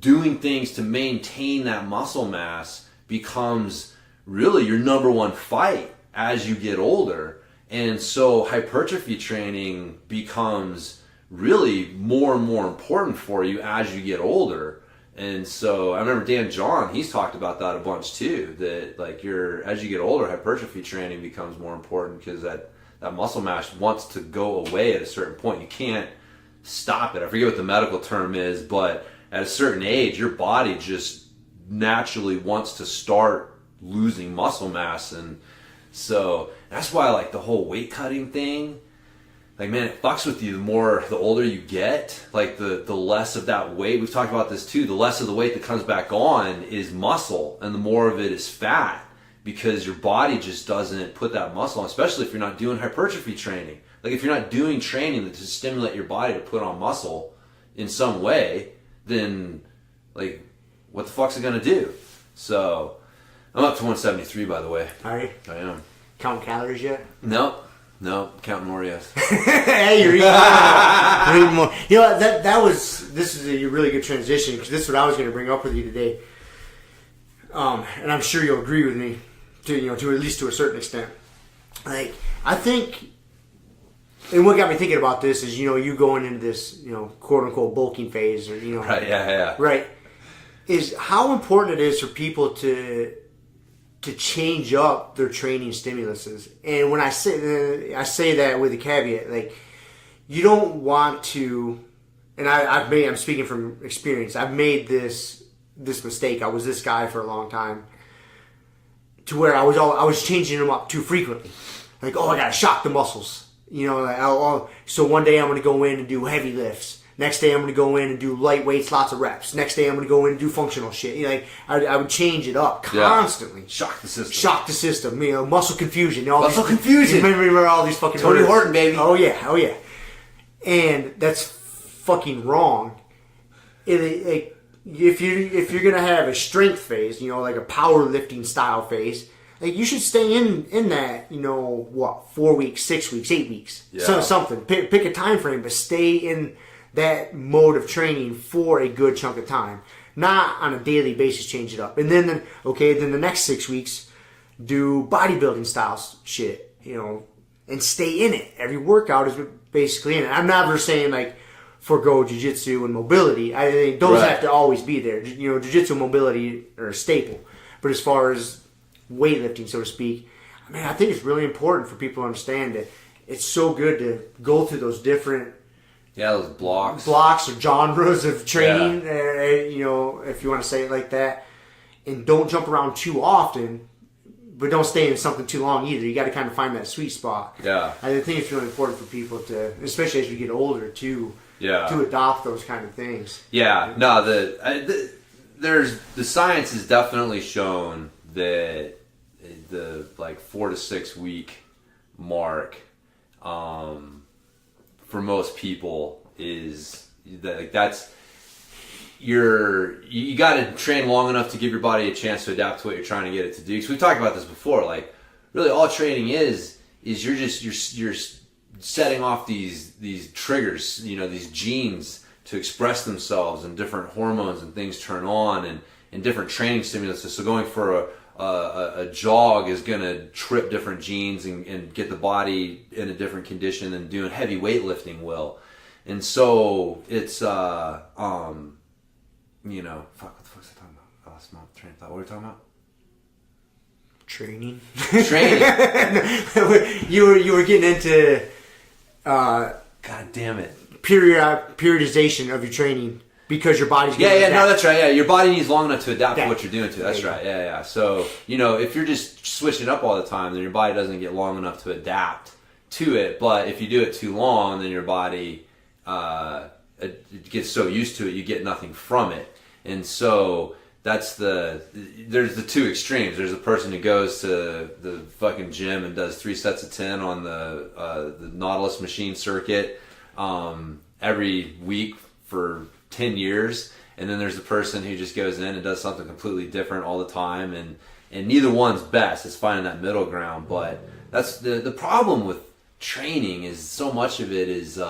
Speaker 3: doing things to maintain that muscle mass becomes really your number one fight as you get older. And so hypertrophy training becomes really more and more important for you as you get older. And so I remember Dan John, he's talked about that a bunch too, that like as you get older, hypertrophy training becomes more important because that muscle mass wants to go away at a certain point. You can't stop it. I forget what the medical term is, but at a certain age, your body just naturally wants to start losing muscle mass. And so that's why like the whole weight cutting thing, like, man, it fucks with you the older you get. Like the less of that weight, we've talked about this too, the less of the weight that comes back on is muscle and the more of it is fat, because your body just doesn't put that muscle on, especially if you're not doing hypertrophy training. Like if you're not doing training to stimulate your body to put on muscle in some way, then like what the fuck's it gonna do? So I'm up to 173, by the way.
Speaker 2: Are you?
Speaker 3: I am.
Speaker 2: Counting calories yet?
Speaker 3: Nope, counting Oreos.
Speaker 2: Hey, you're eating more. You know, this is a really good transition, because this is what I was going to bring up with you today. And I'm sure you'll agree with me, to at least to a certain extent. Like, I think, and what got me thinking about this is, you going into this, quote unquote bulking phase, or
Speaker 3: Right, yeah.
Speaker 2: Right. Is how important it is for people to change up their training stimuluses. And when I say that with a caveat, like, you don't want to, and I'm speaking from experience, I've made this mistake. I was this guy for a long time, to where I was changing them up too frequently. Like, I gotta shock the muscles. So one day I'm gonna go in and do heavy lifts. Next day I'm going to go in and do light weights, lots of reps. Next day I'm going to go in and do functional shit. You know, like I would change it up constantly.
Speaker 3: Shock the system.
Speaker 2: Shock the system. You know, muscle confusion. You know,
Speaker 3: Muscle confusion.
Speaker 2: Remember all these fucking
Speaker 3: Tony
Speaker 2: words.
Speaker 3: Horton, baby.
Speaker 2: Oh yeah. And that's fucking wrong. If you're gonna have a strength phase, you know, like a powerlifting style phase, like you should stay in that, you know, 4 weeks, 6 weeks, 8 weeks, something. Pick a time frame, but stay in that mode of training for a good chunk of time, not on a daily basis. Change it up, and then the next 6 weeks, do bodybuilding style shit, you know, and stay in it. Every workout is basically in it. I'm never saying like forgo jiu-jitsu and mobility. I think those have to always be there. You know, jiu-jitsu and mobility are a staple. But as far as weightlifting, so to speak, I mean, I think it's really important for people to understand that it's so good to go through those different
Speaker 3: those blocks
Speaker 2: or genres of training, you know, if you want to say it like that, and don't jump around too often, but don't stay in something too long either. You got to kind of find that sweet spot.
Speaker 3: Yeah.
Speaker 2: I think it's really important for people to, especially as you get older, to adopt those kind of things.
Speaker 3: Yeah. No, there's the science has definitely shown that the like 4 to 6 week mark for most people is that's you got to train long enough to give your body a chance to adapt to what you're trying to get it to do. Because we've talked about this before. Like, really, all training is you're setting off these triggers, you know, these genes to express themselves, and different hormones and things turn on, and different training stimuluses. So going for a jog is going to trip different genes and get the body in a different condition than doing heavy weightlifting will. And so it's you know, what the fuck's I talking about? I lost my train of thought. What were we talking about?
Speaker 2: Training. you were getting into
Speaker 3: God damn it.
Speaker 2: Periodization of your training because your body's getting adapt.
Speaker 3: No, that's right. Yeah, your body needs long enough to adapt to what you're doing to. That's right. Yeah. So, you know, if you're just switching up all the time, then your body doesn't get long enough to adapt to it. But if you do it too long, then your body it gets so used to it, you get nothing from it. And so there's the two extremes. There's a person who goes to the fucking gym and does 3 sets of 10 on the Nautilus machine circuit every week for 10 years. And then there's the person who just goes in and does something completely different all the time. And neither one's best. It's finding that middle ground. But that's the problem with training is so much of it is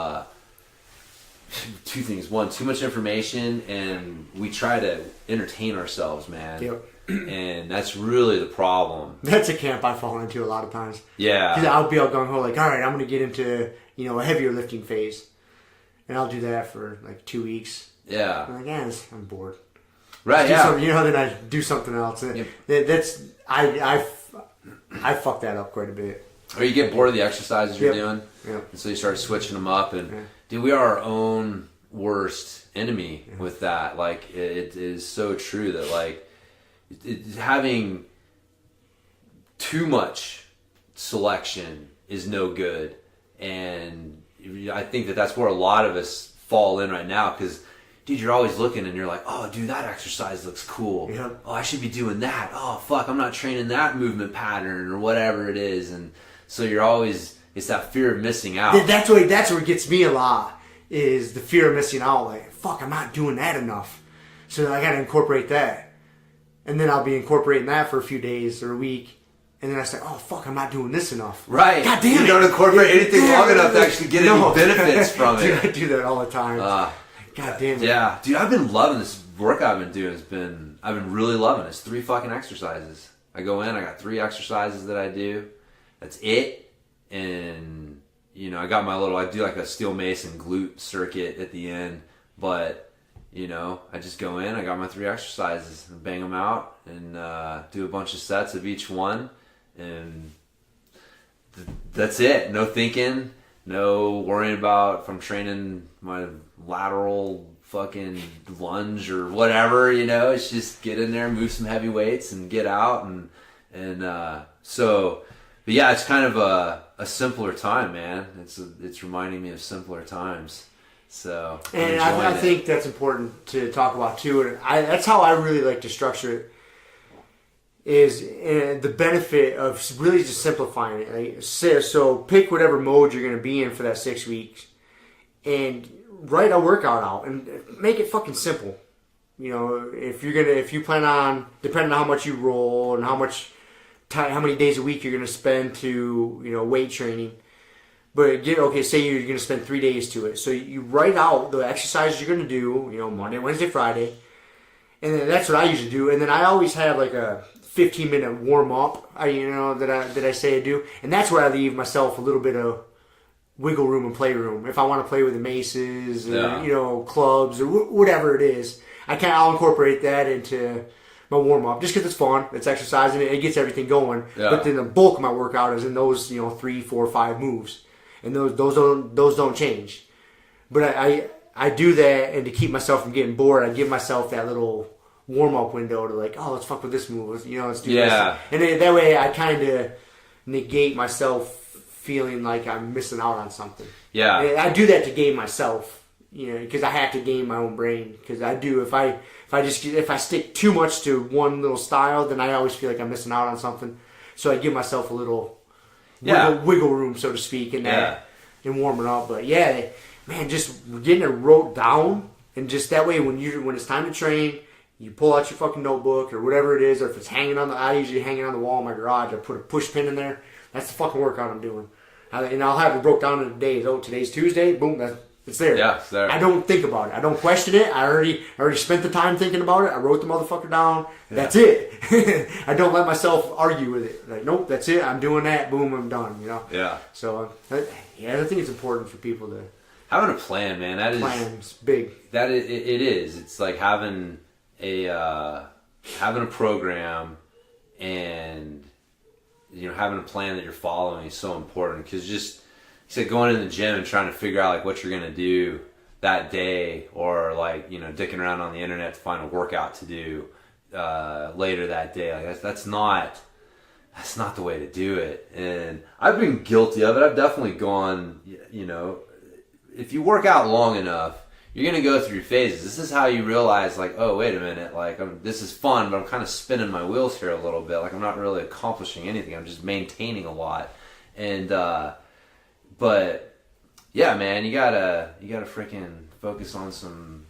Speaker 3: two things. One, too much information, and we try to entertain ourselves, man.
Speaker 2: Yep.
Speaker 3: And that's really the problem.
Speaker 2: That's a camp I fall into a lot of times.
Speaker 3: Yeah.
Speaker 2: Because I'll be all gung-ho, like, all right, I'm going to get into, you know, a heavier lifting phase. And I'll do that for, like, 2 weeks.
Speaker 3: Yeah.
Speaker 2: I'm like, yeah, I'm bored.
Speaker 3: Right, yeah.
Speaker 2: You know, then I do something else. Yep. I fuck that up quite a bit.
Speaker 3: Or you get bored of the exercises you're doing.
Speaker 2: Yep.
Speaker 3: And so you start switching them up. And, dude, we are our own worst enemy with that. Like, it is so true that, like, having too much selection is no good. And I think that's where a lot of us fall in right now. Because, dude, you're always looking and you're like, oh, dude, that exercise looks cool.
Speaker 2: Yeah.
Speaker 3: Oh, I should be doing that. Oh, fuck, I'm not training that movement pattern or whatever it is. And so you're always, it's that fear of missing out.
Speaker 2: That's what gets me a lot, is the fear of missing out. Like, fuck, I'm not doing that enough. So I got to incorporate that. And then I'll be incorporating that for a few days or a week. And then I say, oh, fuck, I'm not doing this enough.
Speaker 3: Right.
Speaker 2: God damn it.
Speaker 3: You don't incorporate anything long enough to actually get any benefits from it.
Speaker 2: Dude, I do that all the time. God damn it.
Speaker 3: Yeah. Dude, I've been loving this workout I've been doing. I've been really loving it. It's 3 fucking exercises. I go in, I got 3 exercises that I do. That's it. And, you know, I do like a steel mason glute circuit at the end. But, you know, I just go in, I got my 3 exercises and bang them out and do a bunch of sets of each one. And that's it. No thinking, no worrying about if I'm training my lateral fucking lunge or whatever, you know. It's just get in there, move some heavy weights and get out. But yeah, it's kind of a simpler time, man. It's reminding me of simpler times. So,
Speaker 2: and I think that's important to talk about too. And that's how I really like to structure it. Is the benefit of really just simplifying it. Right? So pick whatever mode you're going to be in for that 6 weeks, and write a workout out and make it fucking simple. You know, if you plan on, depending on how much you roll and how many days a week you're going to spend to, you know, weight training. But say you're going to spend 3 days to it. So you write out the exercises you're going to do, you know, Monday, Wednesday, Friday. And then that's what I usually do. And then I always have like a 15-minute warm up, that I say I do. And that's where I leave myself a little bit of wiggle room and play room. If I want to play with the maces or, you know, clubs or whatever it is, I'll incorporate that into my warm up just because it's fun. It's exercising. It gets everything going. Yeah. But then the bulk of my workout is in those, you know, 3, 4, 5 moves. And those don't change. But I do that, and to keep myself from getting bored, I give myself that little warm-up window to like, oh, let's fuck with this move. You know, let's do this. And then, that way I kind of negate myself feeling like I'm missing out on something. Yeah. And I do that to game myself, you know, because I have to game my own brain. Because I do, if I stick too much to one little style, then I always feel like I'm missing out on something. So I give myself a little wiggle room, so to speak, in that, and warming up. But man, just getting it wrote down, and just that way when it's time to train, you pull out your fucking notebook or whatever it is, or if it's I usually hang it on the wall in my garage. I put a push pin in there. That's the fucking workout I'm doing, and I'll have it broke down into days. Oh, today's Tuesday. Boom, it's there. Yeah, it's there. I don't think about it. I don't question it. I already spent the time thinking about it. I wrote the motherfucker down. Yeah. That's it. I don't let myself argue with it. Like, nope, that's it. I'm doing that. Boom, I'm done. You know. Yeah. So I think it's important for people to
Speaker 3: having a plan, man.
Speaker 2: Plan's big.
Speaker 3: That it is. It's like having a program, and you know, having a plan that you're following is so important, because just going in the gym and trying to figure out like what you're gonna do that day, or like, you know, dicking around on the internet to find a workout to do later that day, like that's not the way to do it. And I've been guilty of it. I've definitely gone, you know, if you work out long enough, you're gonna go through phases. This is how you realize, like, oh, wait a minute, like this is fun, but I'm kind of spinning my wheels here a little bit. Like I'm not really accomplishing anything. I'm just maintaining a lot. And but yeah, man, you gotta freaking focus on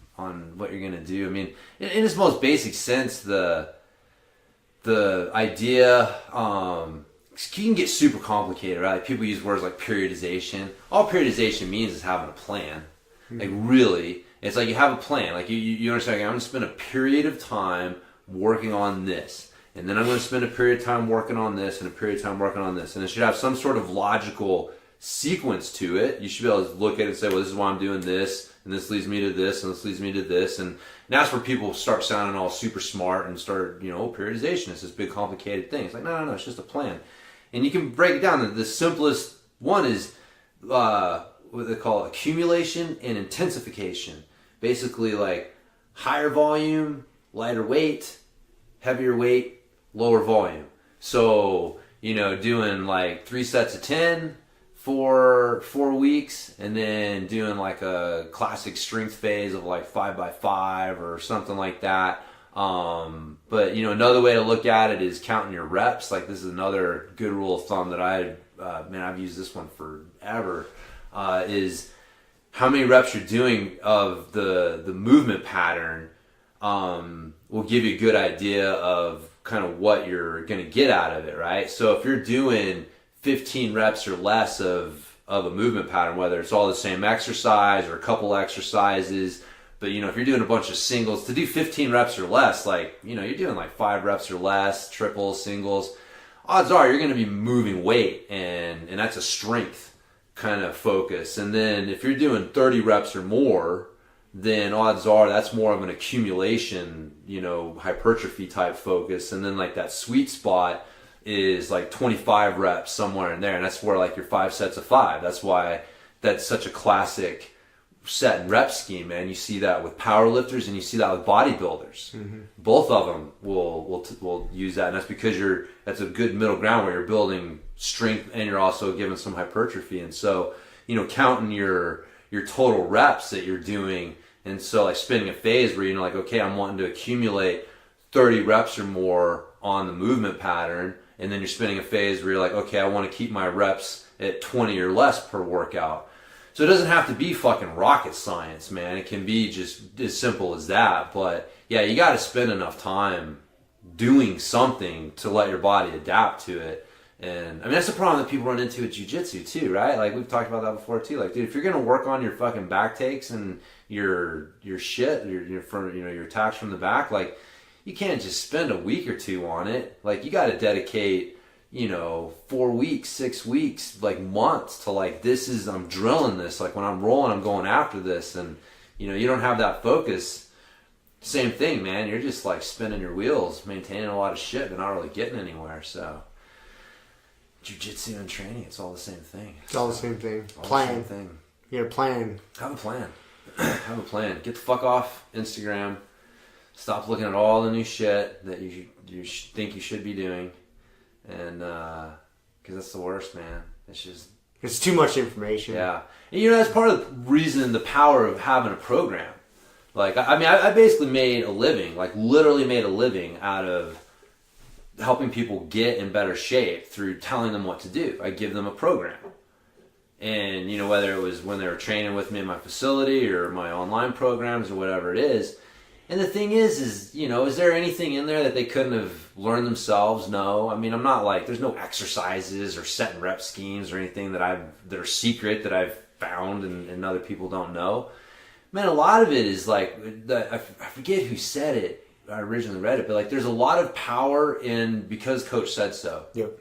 Speaker 3: what you're gonna do. I mean, in its most basic sense, the idea can get super complicated, right? Like people use words like periodization. All periodization means is having a plan. Like really, it's like you have a plan. Like you understand, like, I'm gonna spend a period of time working on this, and then I'm gonna spend a period of time working on this, and a period of time working on this, and it should have some sort of logical sequence to it. You should be able to look at it and say, well, this is why I'm doing this, and this leads me to this, and this leads me to this. And that's where people start sounding all super smart and start, you know, periodization is this big complicated thing. It's like, no, it's just a plan. And you can break it down. The simplest one is what they call accumulation and intensification. Basically like higher volume, lighter weight, heavier weight, lower volume. So, you know, doing like 3 sets of 10 for 4 weeks, and then doing like a classic strength phase of like 5x5 or something like that. But you know, another way to look at it is counting your reps. Like this is another good rule of thumb that I've used this one forever, is how many reps you're doing of the movement pattern will give you a good idea of kind of what you're going to get out of it, right? So if you're doing 15 reps or less of a movement pattern, whether it's all the same exercise or a couple exercises, but you know, if you're doing a bunch of singles, to do 15 reps or less, like, you know, you're doing like 5 reps or less, triples, singles, odds are you're going to be moving weight, and that's a strength kind of focus. And then if you're doing 30 reps or more, then odds are that's more of an accumulation, you know, hypertrophy type focus. And then like that sweet spot is like 25 reps somewhere in there, and that's where like your 5 sets of 5. That's why that's such a classic set and rep scheme, man. You see that with powerlifters, and you see that with bodybuilders. Mm-hmm. Both of them will use that, and that's because that's a good middle ground where you're building strength and you're also giving some hypertrophy. And so, you know, counting your your total reps that you're doing. And so like spinning a phase where you're like, okay, I'm wanting to accumulate 30 reps or more on the movement pattern. And then you're spinning a phase where you're like, okay, I want to keep my reps at 20 or less per workout. So it doesn't have to be fucking rocket science, man. It can be just as simple as that. But yeah, you got to spend enough time doing something to let your body adapt to it. And I mean, that's the problem that people run into with jiu-jitsu too, right? Like we've talked about that before too. Like, dude, if you're going to work on your fucking back takes and your shit, your attacks from the back, like you can't just spend a week or two on it. Like you got to dedicate, 4 weeks, 6 weeks, like months to like, I'm drilling this. Like when I'm rolling, I'm going after this. And, you don't have that focus. Same thing, man. You're just like spinning your wheels, maintaining a lot of shit, but not really getting anywhere. So jiu-jitsu and training, it's all the same thing.
Speaker 2: It's all the same thing.
Speaker 3: Same thing.
Speaker 2: You got a plan.
Speaker 3: Have a plan. Have a plan. Get the fuck off Instagram. Stop looking at all the new shit that you think you should be doing. And, because that's the worst, man.
Speaker 2: It's too much information.
Speaker 3: Yeah. And, that's part of the reason, the power of having a program. Like, I basically made a living, like literally made a living out of helping people get in better shape through telling them what to do. I give them a program. And, whether it was when they were training with me in my facility or my online programs or whatever it is. And the thing is, is there anything in there that they couldn't have learned themselves? No. I mean, I'm not like, there's no exercises or set and rep schemes or anything that are secret that I've found and other people don't know. Man, a lot of it is like, I forget who said it. I originally read it, but like, there's a lot of power in because coach said so.
Speaker 2: Yep.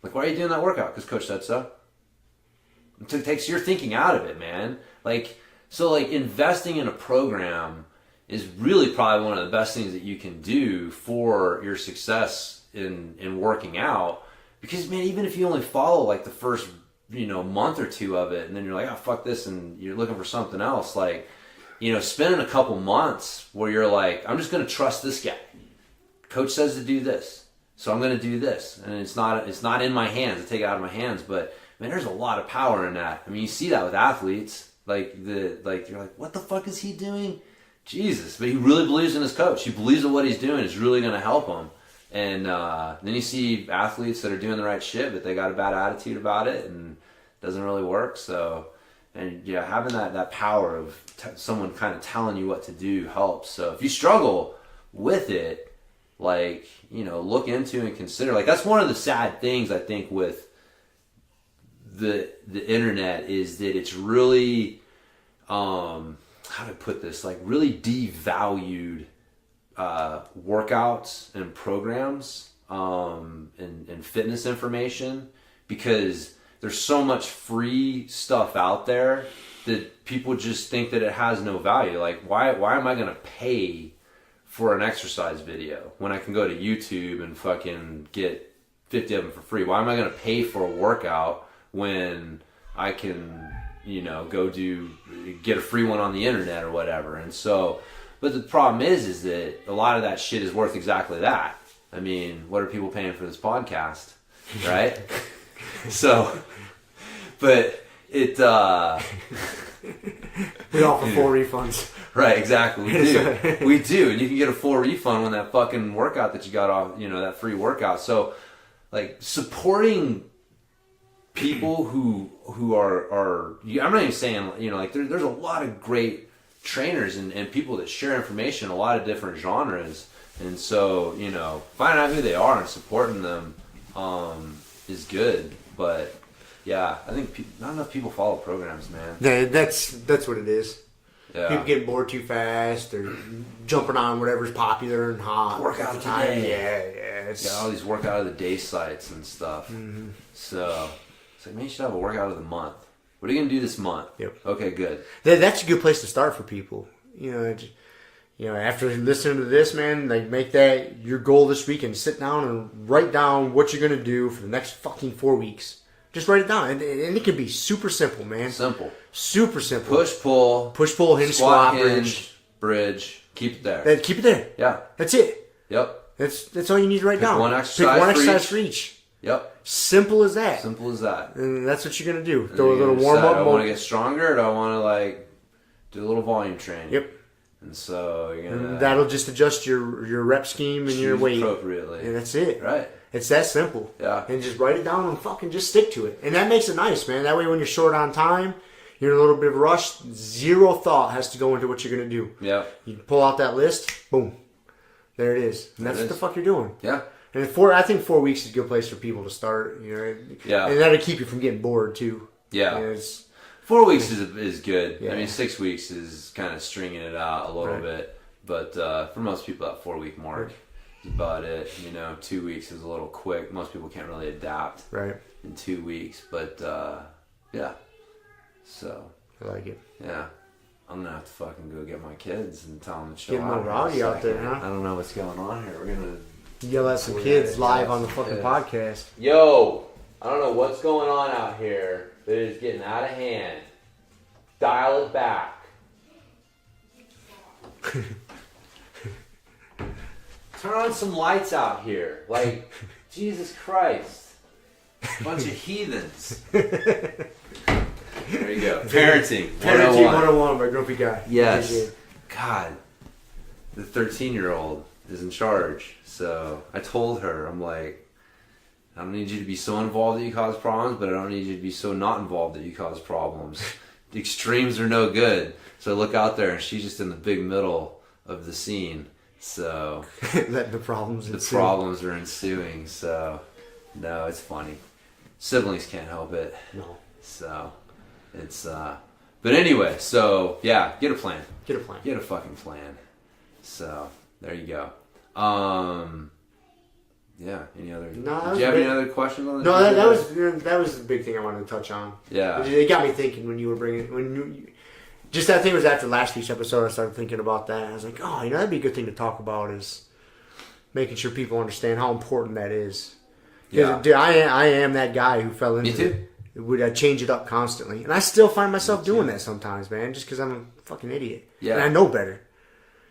Speaker 3: Like, why are you doing that workout? Because coach said so. It takes your thinking out of it, man. Like, so like investing in a program is really probably one of the best things that you can do for your success in working out. Because, man, even if you only follow like the first, month or two of it, and then you're like, oh, fuck this, and you're looking for something else, like, spending a couple months where you're like, I'm just going to trust this guy. Coach says to do this, so I'm going to do this. And it's not in my hands. I take it out of my hands, but, man, there's a lot of power in that. I mean, you see that with athletes. Like, you're like, what the fuck is he doing? Jesus, but he really believes in his coach. He believes that what he's doing is really going to help him. And then you see athletes that are doing the right shit, but they got a bad attitude about it and it doesn't really work. So, and yeah, having that power of someone kind of telling you what to do helps. So if you struggle with it, like, look into and consider. Like, that's one of the sad things I think with the internet is that it's really, how to put this, like really devalued workouts and programs and fitness information, because there's so much free stuff out there that people just think that it has no value. Like, why am I going to pay for an exercise video when I can go to YouTube and fucking get 50 of them for free? Why am I going to pay for a workout when I can, go get a free one on the internet or whatever? And so, but the problem is that a lot of that shit is worth exactly that. I mean, what are people paying for this podcast, right? So, but it,
Speaker 2: we offer full refunds.
Speaker 3: Right, exactly. We do. We do. And you can get a full refund on that fucking workout that you got off, that free workout. So, like, supporting people who are I'm not even saying, like, there's a lot of great trainers and people that share information in a lot of different genres. And so, finding out who they are and supporting them is good. But, yeah, I think not enough people follow programs, man.
Speaker 2: Yeah, that's what it is.
Speaker 3: Yeah.
Speaker 2: People get bored too fast or jumping on whatever's popular and hot.
Speaker 3: Workout
Speaker 2: at the time.
Speaker 3: today.
Speaker 2: Yeah.
Speaker 3: Got all these workout of the day sites and stuff.
Speaker 2: Mm-hmm.
Speaker 3: So, it's like, man, you should have a workout of the month. What are you going to do this month?
Speaker 2: Yep.
Speaker 3: Okay, good.
Speaker 2: That's a good place to start for people. After listening to this, man, like, make that your goal this week and sit down and write down what you're going to do for the next fucking 4 weeks. Just write it down. And it can be super simple, man.
Speaker 3: Simple.
Speaker 2: Super simple.
Speaker 3: Push, pull,
Speaker 2: hinge, squat,
Speaker 3: bridge. Keep it there.
Speaker 2: Keep it there.
Speaker 3: Yeah.
Speaker 2: That's it.
Speaker 3: Yep.
Speaker 2: That's all you need to write down.
Speaker 3: One exercise
Speaker 2: Pick one
Speaker 3: for
Speaker 2: exercise
Speaker 3: each.
Speaker 2: for each.
Speaker 3: Yep.
Speaker 2: Simple as that.
Speaker 3: Simple as that.
Speaker 2: And that's what you're going to do.
Speaker 3: And
Speaker 2: Throw a little warm up.
Speaker 3: Do I want to get stronger, or do I want to like do a little volume training?
Speaker 2: Yep.
Speaker 3: And so you're gonna.
Speaker 2: And that'll just adjust your rep scheme and your weight
Speaker 3: appropriately.
Speaker 2: And that's it.
Speaker 3: Right.
Speaker 2: It's that simple.
Speaker 3: Yeah.
Speaker 2: And just write it down and fucking just stick to it. And that makes it nice, man. That way when you're short on time, you're in a little bit of a rush, zero thought has to go into what you're going to do.
Speaker 3: Yeah.
Speaker 2: You pull out that list, boom. There it is. And that's what the fuck you're doing.
Speaker 3: Yeah.
Speaker 2: And I think 4 weeks is a good place for people to start. You know.
Speaker 3: Yeah.
Speaker 2: And that'll keep you from getting bored too.
Speaker 3: Yeah.
Speaker 2: You know,
Speaker 3: 4 weeks is good.
Speaker 2: Yeah.
Speaker 3: I mean, 6 weeks is kind of stringing it out a little bit. But for most people, that 4 week mark is about it. 2 weeks is a little quick. Most people can't really adapt in 2 weeks. But yeah. So.
Speaker 2: I like it.
Speaker 3: Yeah. I'm going to have to fucking go get my kids and tell them to chill
Speaker 2: Get
Speaker 3: out.
Speaker 2: more rowdy out there, huh?
Speaker 3: I don't know what's going on here. We're going to
Speaker 2: yell at some kids live on the fucking podcast.
Speaker 3: Yo, I don't know what's going on out here, but it is getting out of hand. Dial it back. Turn on some lights out here. Like, Jesus Christ. Bunch of heathens. There you go. Parenting
Speaker 2: 101 by Grumpy Guy.
Speaker 3: Yes.
Speaker 2: BJJ.
Speaker 3: God. The 13-year-old is in charge. So I told her, I'm like, I don't need you to be so involved that you cause problems, but I don't need you to be so not involved that you cause problems. The extremes are no good. So I look out there and she's just in the big middle of the scene. So
Speaker 2: Let the problems
Speaker 3: the problems are ensuing. So no, it's funny. Siblings can't help it.
Speaker 2: No.
Speaker 3: So it's but anyway, so yeah, get a plan.
Speaker 2: Get a plan.
Speaker 3: Get a fucking plan. So there you go. Yeah. Any other?
Speaker 2: No,
Speaker 3: did you have any other questions on this?
Speaker 2: No, that was the big thing I wanted to touch on.
Speaker 3: Yeah.
Speaker 2: It got me thinking when you were bringing just that thing was after last week's episode. I started thinking about that. I was like, oh, that'd be a good thing to talk about is making sure people understand how important that is.
Speaker 3: Yeah.
Speaker 2: Dude, I am that guy who fell into
Speaker 3: Me too.
Speaker 2: it. Would change it up constantly, and I still find myself doing that sometimes, man. Just because I'm a fucking idiot.
Speaker 3: Yeah.
Speaker 2: And I know better.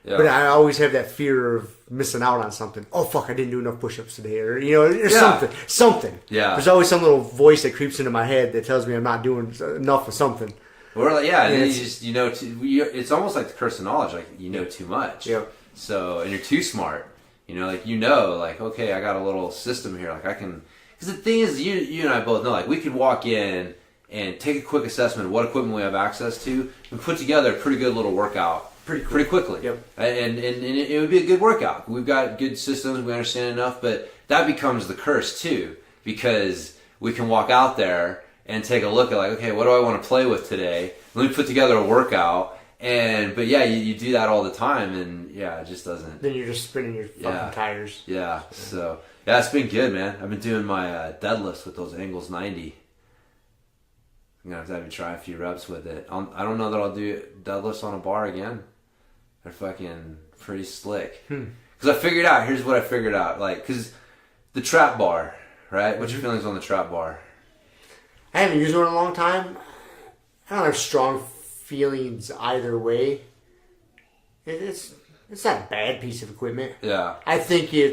Speaker 3: Yeah.
Speaker 2: But I always have that fear of missing out on something. Oh, fuck, I didn't do enough push-ups today. Or something. Something.
Speaker 3: Yeah.
Speaker 2: There's always some little voice that creeps into my head that tells me I'm not doing enough of something.
Speaker 3: Or and then you just it's almost like the curse of knowledge. Like you know too much.
Speaker 2: Yep.
Speaker 3: So and you're too smart. Okay, I got a little system here. Like I can. Because the thing is, you and I both know. Like we could walk in and take a quick assessment of what equipment we have access to and put together a pretty good little workout. Pretty quickly.
Speaker 2: Yep.
Speaker 3: And it would be a good workout. We've got good systems, we understand enough, but that becomes the curse too, because we can walk out there and take a look at like, okay, what do I want to play with today? Let me put together a workout. But yeah, you do that all the time, and yeah, it just doesn't.
Speaker 2: Then you're just spinning your fucking tires.
Speaker 3: Yeah. So yeah, it's been good, man. I've been doing my deadlifts with those angles 90. I'm gonna have to try a few reps with it. I don't know that I'll do deadlifts on a bar again. They're fucking pretty slick. Because I figured out, here's what I figured out. Like, because the trap bar, right? What's your feelings on the trap bar?
Speaker 2: I haven't used one in a long time. I don't have strong feelings either way. It's not a bad piece of equipment.
Speaker 3: Yeah.
Speaker 2: I think it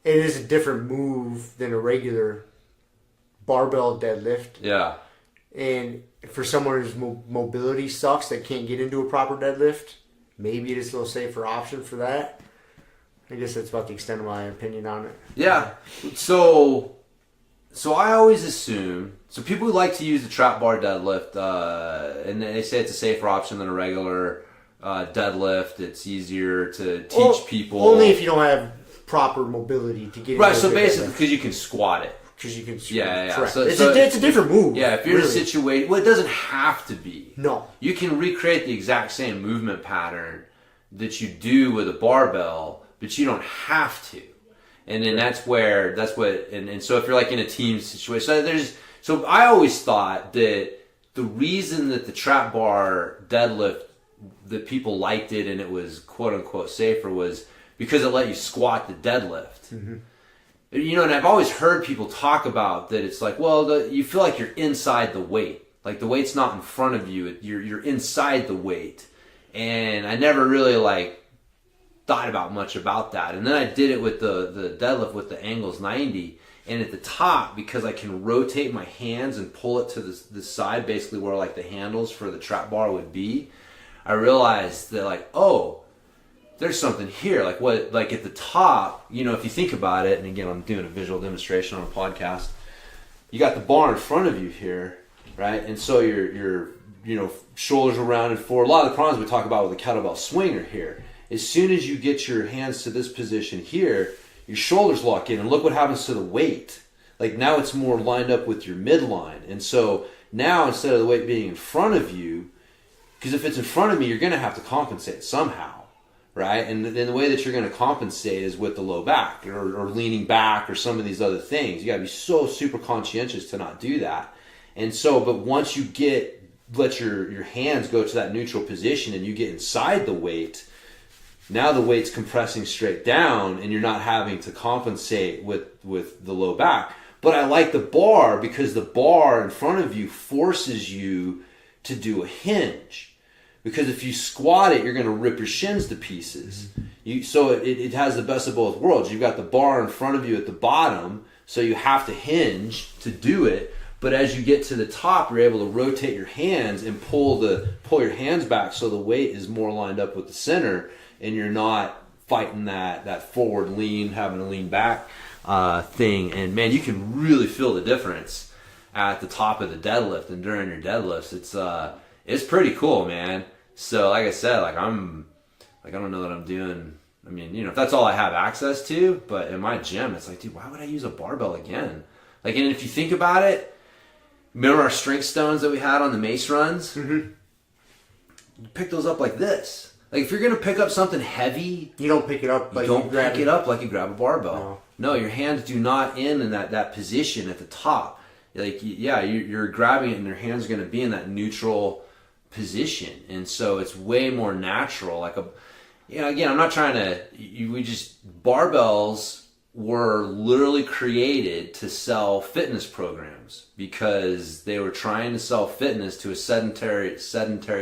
Speaker 2: is a different move than a regular barbell deadlift.
Speaker 3: Yeah.
Speaker 2: And for someone whose mobility sucks that can't get into a proper deadlift, maybe it is a little safer option for that. I guess that's about the extent of my opinion on it.
Speaker 3: Yeah. So I always assume, so people who like to use the trap bar deadlift, and they say it's a safer option than a regular deadlift. It's easier to teach people.
Speaker 2: Only if you don't have proper mobility to get into
Speaker 3: right, so basically because you can squat it.
Speaker 2: Because you can
Speaker 3: Yeah.
Speaker 2: So it's a different move.
Speaker 3: Yeah, if you're in a situation... Well, it doesn't have to be.
Speaker 2: No.
Speaker 3: You can recreate the exact same movement pattern that you do with a barbell, but you don't have to. And then and so if you're like in a team situation... So I always thought that the reason that the trap bar deadlift, that people liked it and it was quote-unquote safer was because it let you squat the deadlift. Mm-hmm. And I've always heard people talk about that it's like, well, you feel like you're inside the weight. Like the weight's not in front of you. You're inside the weight. And I never really thought about much about that. And then I did it with the deadlift with the angles 90. And at the top, because I can rotate my hands and pull it to the side, basically where like the handles for the trap bar would be, I realized that like, oh, there's something here. Like what, like at the top, you know, if you think about it, and again, I'm doing a visual demonstration on a podcast, you got the bar in front of you here, right? And so your you know, shoulders are rounded forward. A lot of the problems we talk about with the kettlebell swing are here. As soon as you get your hands to this position here, your shoulders lock in, and look what happens to the weight. Like now it's more lined up with your midline. And so now instead of the weight being in front of you, because if it's in front of me, you're going to have to compensate somehow, right? And then the way that you're going to compensate is with the low back or leaning back or some of these other things. You got to be so super conscientious to not do that. And so, but once you let your hands go to that neutral position and you get inside the weight, now the weight's compressing straight down and you're not having to compensate with the low back. But I like the bar because the bar in front of you forces you to do a hinge. Because if you squat it, you're going to rip your shins to pieces. So it has the best of both worlds. You've got the bar in front of you at the bottom, so you have to hinge to do it. But as you get to the top, you're able to rotate your hands and pull your hands back so the weight is more lined up with the center, and you're not fighting that forward lean, having to lean back thing. And man, you can really feel the difference at the top of the deadlift and during your deadlifts. It's pretty cool, man. So like I said, like I don't know that I'm doing. I mean, you know, if that's all I have access to, but in my gym, it's like, dude, why would I use a barbell again? Like, and if you think about it, remember our strength stones that we had on the mace runs? Mm-hmm. You pick those up like this. Like if you're gonna pick up something heavy,
Speaker 2: you don't pick it up like
Speaker 3: you pick it up like you grab a barbell. No, your hands do not end in that position at the top. Like you're grabbing it and your hands are gonna be in that neutral position, and so it's way more natural. Like again, I'm not trying to. Barbells were literally created to sell fitness programs because they were trying to sell fitness to a sedentary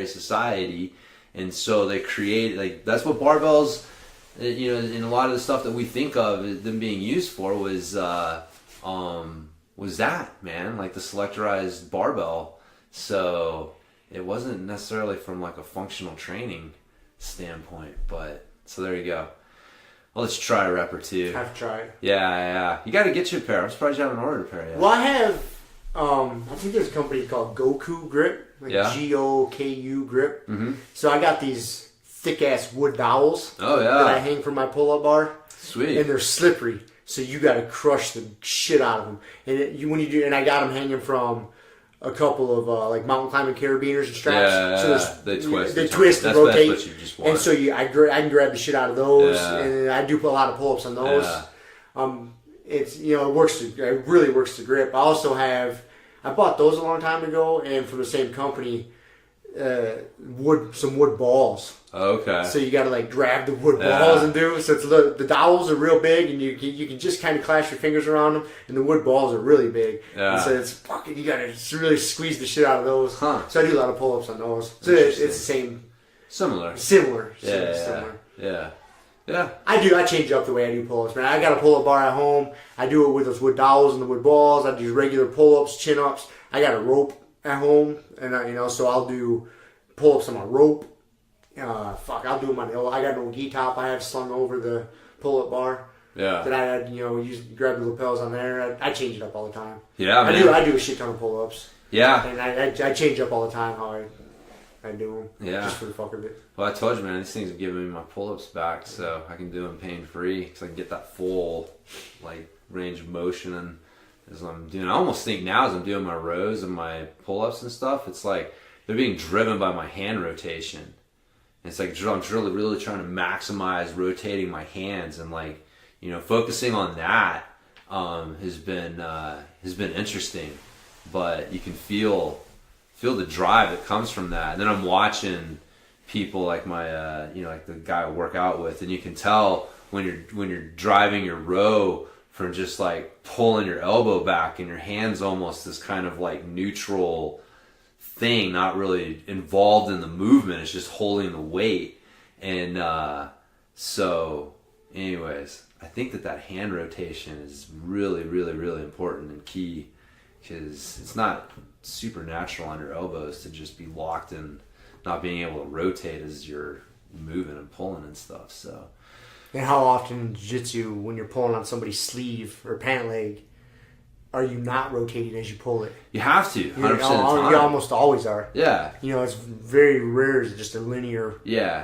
Speaker 3: society. And so they create, like, that's what barbells, you know, and a lot of the stuff that we think of them being used for was that, man, like the selectorized barbell. So it wasn't necessarily from like a functional training standpoint, but so there you go. Well, let's try a rep or two.
Speaker 2: Have to try it.
Speaker 3: Yeah. You got to get you a pair. I'm surprised you haven't ordered a pair yet.
Speaker 2: Well, I have, I think there's a company called Goku Grip. Like Goku grip. Mm-hmm. So I got these thick ass wood dowels that I hang from my pull up bar.
Speaker 3: Sweet.
Speaker 2: And they're slippery, so you got to crush the shit out of them. And when you do, and I got them hanging from a couple of like mountain climbing carabiners and straps.
Speaker 3: Yeah, so they twist
Speaker 2: and rotate.
Speaker 3: That's what you just want.
Speaker 2: And so I can grab the shit out of those, and I do put a lot of pull ups on those. Yeah. It's it really works to grip. I also have. I bought those a long time ago, and from the same company, some wood balls.
Speaker 3: Okay.
Speaker 2: So you got to like grab the wood balls and do. So the dowels are real big, and you can just kind of clash your fingers around them, and the wood balls are really big. Yeah. And so it's fucking. You got to really squeeze the shit out of those. Huh. So I do a lot of pull ups on those. So it's the same.
Speaker 3: Similar. Yeah.
Speaker 2: I change up the way I do pull-ups, man. I got a pull-up bar at home. I do it with those wood dowels and the wood balls. I do regular pull-ups, chin-ups. I got a rope at home, and so I'll do pull-ups on my rope. I'll do them on I got an old gi top I have slung over the pull-up bar. Yeah. That I had, grab the lapels on there. I change it up all the time.
Speaker 3: Yeah, man.
Speaker 2: I do a shit ton of pull-ups. Yeah. And I change up all the time how I do them. Yeah. Just for the fuck of it.
Speaker 3: Well, I told you, man, these things have given me my pull-ups back, so I can do them pain-free, because I can get that full, like, range of motion. And as I'm doing, I almost think now as I'm doing my rows and my pull-ups and stuff, it's like they're being driven by my hand rotation. And it's like I'm really trying to maximize rotating my hands, and like, focusing on that has been interesting. But you can feel the drive that comes from that. And then I'm watching people like my like the guy I work out with, and you can tell when you're driving your row from just like pulling your elbow back, and your hands almost this kind of like neutral thing, not really involved in the movement. It's just holding the weight. And so anyways, I think that hand rotation is really, really, really important and key, because it's not supernatural on your elbows to just be locked and not being able to rotate as you're moving and pulling and stuff. So.
Speaker 2: And how often in jiu-jitsu, when you're pulling on somebody's sleeve or pant leg, are you not rotating as you pull it?
Speaker 3: You have to, 100% of the time.
Speaker 2: You almost always are.
Speaker 3: Yeah.
Speaker 2: It's very rare is just a linear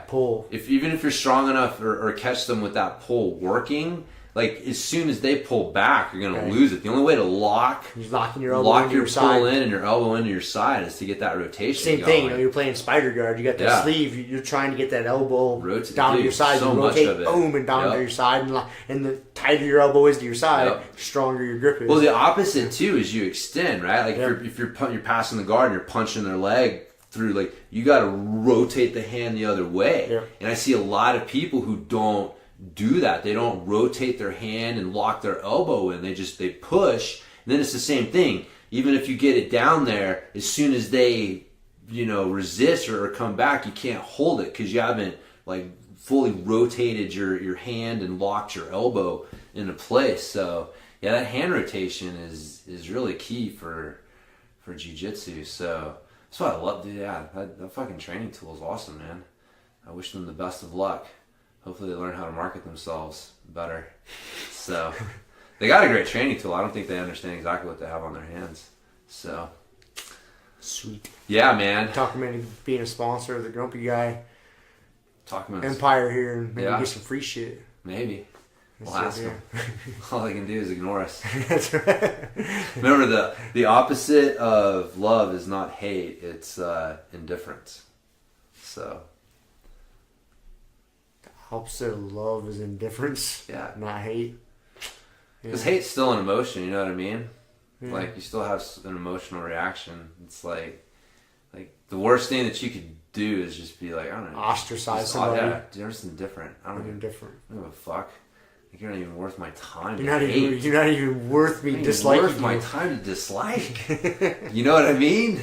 Speaker 2: pull.
Speaker 3: Even if you're strong enough or catch them with that pull working, like as soon as they pull back, you're going to lose it. The only way to lock
Speaker 2: your elbow
Speaker 3: lock
Speaker 2: into
Speaker 3: your
Speaker 2: your side.
Speaker 3: pull in and your elbow into your side is to get that rotation
Speaker 2: Same
Speaker 3: going.
Speaker 2: thing. You're playing spider guard. You got that sleeve. You're trying to get that elbow down to your side.
Speaker 3: So
Speaker 2: you
Speaker 3: much
Speaker 2: rotate,
Speaker 3: of it.
Speaker 2: boom, and down to your side. And the tighter your elbow is to your side, the stronger your grip is.
Speaker 3: Well, the opposite too is you extend, right? Like if you're passing the guard and you're punching their leg through, like you got to rotate the hand the other way.
Speaker 2: Yeah.
Speaker 3: And I see a lot of people who don't do that. They don't rotate their hand and lock their elbow in. They push. And then it's the same thing. Even if you get it down there, as soon as they, resist or come back, you can't hold it because you haven't like fully rotated your hand and locked your elbow into place. So yeah, that hand rotation is really key for jiu-jitsu. So that's what I love. Yeah, that fucking training tool is awesome, man. I wish them the best of luck. Hopefully they learn how to market themselves better. So they got a great training tool. I don't think they understand exactly what they have on their hands. So
Speaker 2: sweet.
Speaker 3: Yeah, man.
Speaker 2: Talking about being a sponsor of the Grumpy Guy
Speaker 3: Talking
Speaker 2: Empire here and maybe get some free shit.
Speaker 3: Maybe. We'll ask them. All they can do is ignore us.
Speaker 2: That's right.
Speaker 3: Remember, the opposite of love is not hate. It's indifference. So...
Speaker 2: opposite of love is indifference.
Speaker 3: Yeah.
Speaker 2: Not hate.
Speaker 3: Because hate's still an emotion, you know what I mean?
Speaker 2: Yeah.
Speaker 3: Like, you still have an emotional reaction. It's like the worst thing that you could do is just be like, I don't know.
Speaker 2: Ostracize somebody.
Speaker 3: Yeah, you're just indifferent. I don't give a fuck. Like, you're not even worth my time
Speaker 2: you're
Speaker 3: to hate.
Speaker 2: You're not even worth me disliking
Speaker 3: worth my time to dislike. You know what I mean?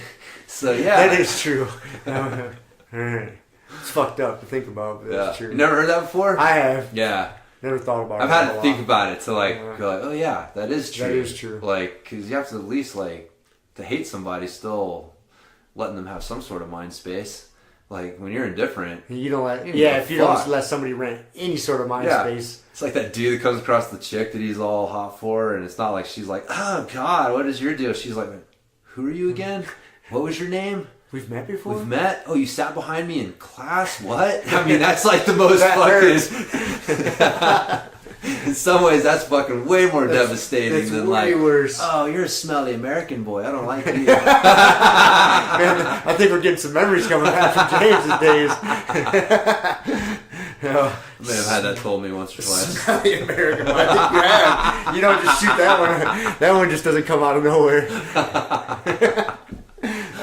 Speaker 3: So, yeah.
Speaker 2: That is true. Alright. It's fucked up to think about, but that's true.
Speaker 3: You never heard that before?
Speaker 2: I have.
Speaker 3: Yeah.
Speaker 2: Never thought about it.
Speaker 3: I've had to think about it to go like, oh yeah, that is true.
Speaker 2: That is true.
Speaker 3: Like, because you have to at least to hate somebody, still letting them have some sort of mind space. Like when you're indifferent,
Speaker 2: you don't let. If you don't let somebody rent any sort of mind space.
Speaker 3: It's like that dude that comes across the chick that he's all hot for, and it's not like she's like, oh God, what is your deal? She's like, who are you again? What was your name?
Speaker 2: We've met before?
Speaker 3: We've met? Oh, you sat behind me in class? What? I mean, that's like the most fucking... In some ways, that's fucking way more devastating than like,
Speaker 2: worse.
Speaker 3: Oh, you're a smelly American boy. I don't like you.
Speaker 2: Man, I think we're getting some memories coming back from James' days.
Speaker 3: I may have had that told me once or twice.
Speaker 2: Smelly American boy. I think you have. You don't just shoot that one. That one just doesn't come out of nowhere.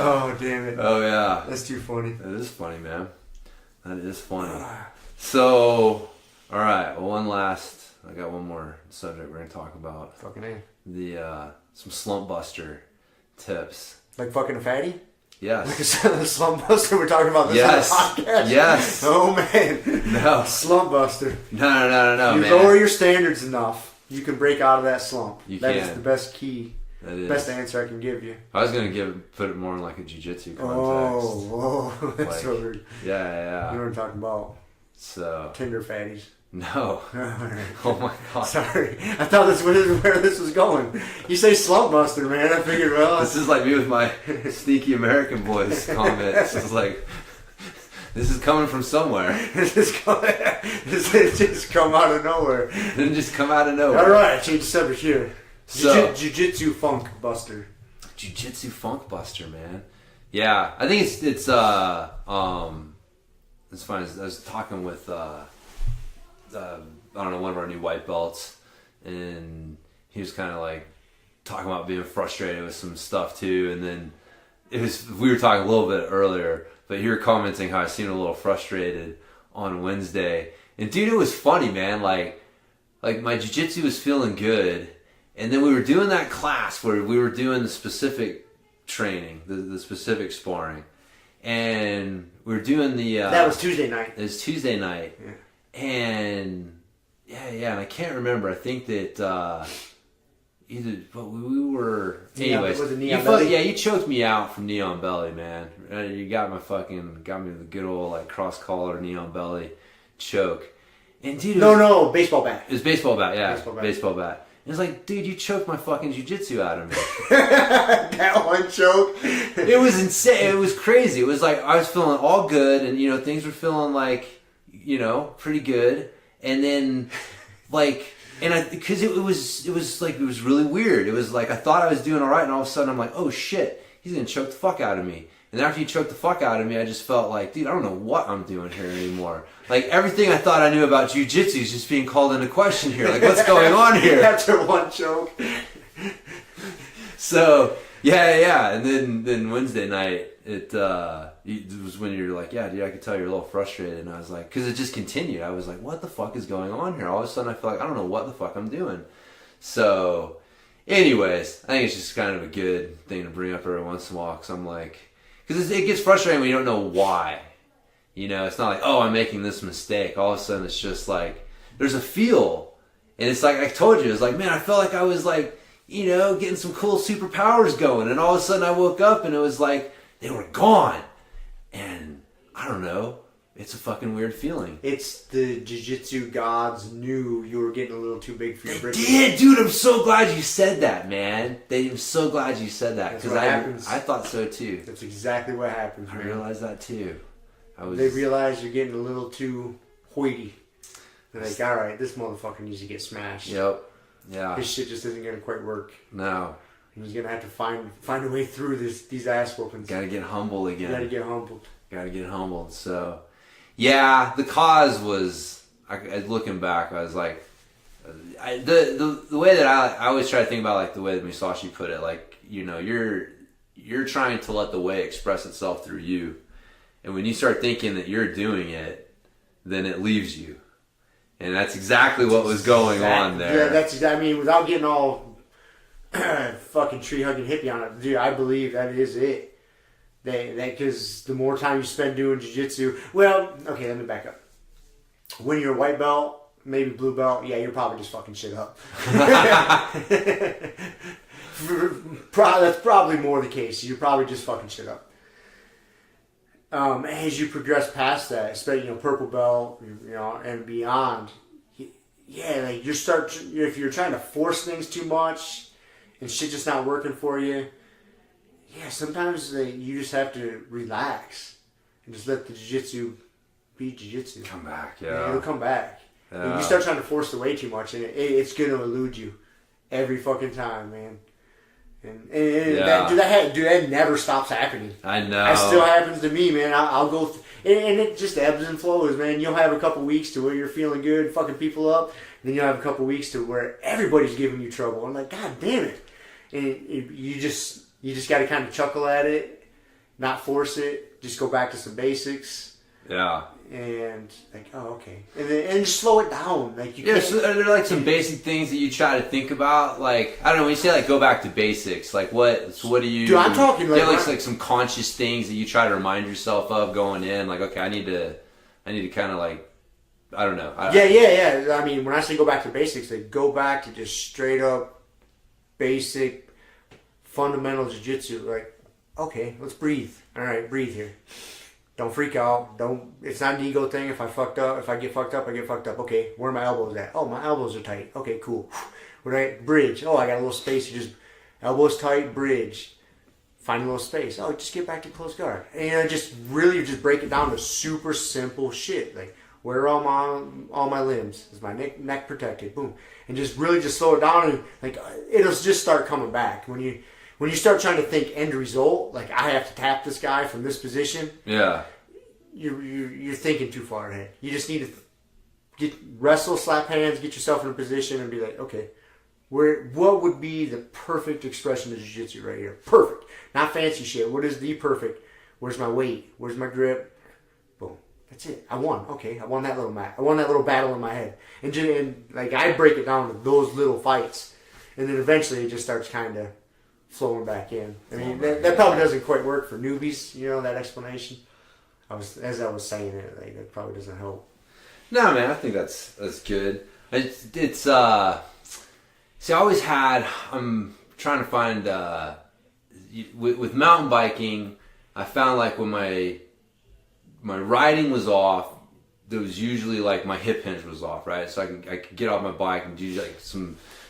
Speaker 2: Oh, damn it.
Speaker 3: Oh, yeah.
Speaker 2: That's too funny.
Speaker 3: That is funny, man. That is funny. So, all right. Well, I got one more subject we're going to talk about.
Speaker 2: Fucking A.
Speaker 3: Some Slump Buster tips.
Speaker 2: Like fucking a fatty?
Speaker 3: Yes.
Speaker 2: Like a Slump Buster? We're talking about this on the podcast?
Speaker 3: Yes.
Speaker 2: Oh, man.
Speaker 3: No.
Speaker 2: Slump Buster.
Speaker 3: No,
Speaker 2: You
Speaker 3: man.
Speaker 2: lower your standards enough, you can break out of that slump. That is
Speaker 3: can.
Speaker 2: the best key.
Speaker 3: That is.
Speaker 2: Best answer I can give you.
Speaker 3: I was gonna put it more in like a jiu-jitsu context.
Speaker 2: Oh, that's what we're...
Speaker 3: Yeah.
Speaker 2: You know what I'm talking about.
Speaker 3: So...
Speaker 2: Tinder fatties.
Speaker 3: No. Oh my God.
Speaker 2: Sorry. I thought this was where this was going. You say Slump Buster, man. I figured, well...
Speaker 3: This is like me with my sneaky American boys comment. It's like... This is coming from somewhere.
Speaker 2: This just come out of nowhere.
Speaker 3: It didn't just come out of nowhere.
Speaker 2: All right, change the subject here.
Speaker 3: So,
Speaker 2: Jiu-Jitsu Funk Buster.
Speaker 3: Jiu-Jitsu Funk Buster, man. Yeah, I think it's funny. I was talking with I don't know, one of our new white belts, and he was kind of like talking about being frustrated with some stuff too, and then we were talking a little bit earlier, but you were commenting how I seemed a little frustrated on Wednesday, and dude, it was funny, man. Like my jiu-jitsu was feeling good. And then we were doing that class where we were doing the specific training, the specific sparring. And we were doing the...
Speaker 2: that was Tuesday night.
Speaker 3: It was Tuesday night.
Speaker 2: Yeah.
Speaker 3: And Yeah, and I can't remember. I think that but we were.
Speaker 2: Anyways, was it
Speaker 3: you choked me out from Neon Belly, man. You got me the good old like cross collar Neon Belly choke. And dude,
Speaker 2: no, baseball bat.
Speaker 3: It was baseball bat, yeah, baseball bat. And it's like, dude, you choked my fucking jiu-jitsu out of me.
Speaker 2: That one choke.
Speaker 3: It was insane. It was crazy. It was like I was feeling all good, and things were feeling like pretty good, and then like. And because it was really weird. It was like I thought I was doing all right, and all of a sudden I'm like, oh shit, he's gonna choke the fuck out of me. And after he choked the fuck out of me, I just felt like, dude, I don't know what I'm doing here anymore. Like everything I thought I knew about jiu-jitsu is just being called into question here. Like what's going on here?
Speaker 2: After one choke.
Speaker 3: So yeah, and then Wednesday night it was when you're like, yeah, dude, I could tell you're a little frustrated, and I was like, because it just continued. I was like, what the fuck is going on here? All of a sudden, I feel like I don't know what the fuck I'm doing. So, anyways, I think it's just kind of a good thing to bring up every once in a while, because I'm like, because it gets frustrating when you don't know why. It's not like, oh, I'm making this mistake. All of a sudden, it's just like there's a feel, and it's like I told you, it's like, man, I felt like I was like, getting some cool superpowers going, and all of a sudden, I woke up and it was like they were gone. And I don't know. It's a fucking weird feeling.
Speaker 2: It's the jiu-jitsu gods knew you were getting a little too big for your britches.
Speaker 3: They did, dude. I'm so glad you said that, man. I'm so glad you said that, because I thought so too.
Speaker 2: That's exactly what happens.
Speaker 3: I realized that too.
Speaker 2: They realize you're getting a little too hoity. They're like, all right, this motherfucker needs to get smashed.
Speaker 3: Yep. Yeah.
Speaker 2: His shit just isn't gonna quite work.
Speaker 3: No.
Speaker 2: He's gonna have to find a way through these ass whoopings.
Speaker 3: Gotta get humble again.
Speaker 2: Gotta get humbled.
Speaker 3: So, yeah, the cause was. Looking back, I was like, the way that I always try to think about, like the way that Musashi put it, like you're trying to let the way express itself through you, and when you start thinking that you're doing it, then it leaves you, and that's exactly what was going on there.
Speaker 2: Yeah, without getting all fucking tree hugging hippie on it, dude. I believe that is it. Because the more time you spend doing jiu-jitsu, well, okay, let me back up. When you're a white belt, maybe blue belt, yeah, you're probably just fucking shit up. That's probably more the case. You're probably just fucking shit up. As you progress past that, especially purple belt, and beyond, yeah, like if you're trying to force things too much. And shit just not working for you. Yeah, sometimes you just have to relax and just let the jiu-jitsu be jiu-jitsu.
Speaker 3: Come back, yeah.
Speaker 2: It'll come back.
Speaker 3: Yeah.
Speaker 2: You start trying to force the way too much, and it's going to elude you every fucking time, man. And that never stops happening.
Speaker 3: I know.
Speaker 2: That still happens to me, man. I'll go, and it just ebbs and flows, man. You'll have a couple weeks to where you're feeling good, fucking people up, and then you'll have a couple weeks to where everybody's giving you trouble. I'm like, God damn it. And you just got to kind of chuckle at it, not force it, just go back to some basics.
Speaker 3: Yeah.
Speaker 2: And like, oh, okay, and just slow it down. Like
Speaker 3: so are there like some basic things that you try to think about? Like, I don't know, when you say like go back to basics, like what do you?
Speaker 2: Dude, I'm talking
Speaker 3: like some conscious things that you try to remind yourself of going in. Like, okay, I need to kind of like, I don't know.
Speaker 2: Yeah. I mean, when I say go back to basics, like go back to just straight up basic, fundamental jiu-jitsu. Like, okay, let's breathe. All right, breathe here. Don't freak out. It's not an ego thing. If I get fucked up, I get fucked up. Okay, where are my elbows at? Oh, my elbows are tight. Okay, cool. Right, bridge. Oh, I got a little space. You just elbows tight, bridge. Find a little space. Oh, just get back to close guard. And just really just break it down to super simple shit. Like, where are all my limbs? Is my neck protected? Boom. And just really just slow it down, and like it'll just start coming back when you start trying to think end result. Like, I have to tap this guy from this position.
Speaker 3: Yeah.
Speaker 2: You're thinking too far ahead. You just need to wrestle, slap hands, get yourself in a position, and be like, okay, what would be the perfect expression of jiu-jitsu right here? Perfect, not fancy shit. What is the perfect? Where's my weight? Where's my grip? Boom. That's it. I won. Okay, I won that little match. I won that little battle in my head. And like I break it down to those little fights, and then eventually it just starts kind of flowing back in. I mean, that probably doesn't quite work for newbies. That explanation. As I was saying it, like that probably doesn't help.
Speaker 3: No, man, I think that's good. It's see, I always had. I'm trying to find with mountain biking. I found like when my riding was off, there was usually like my hip hinge was off, right? So I could get off my bike and do like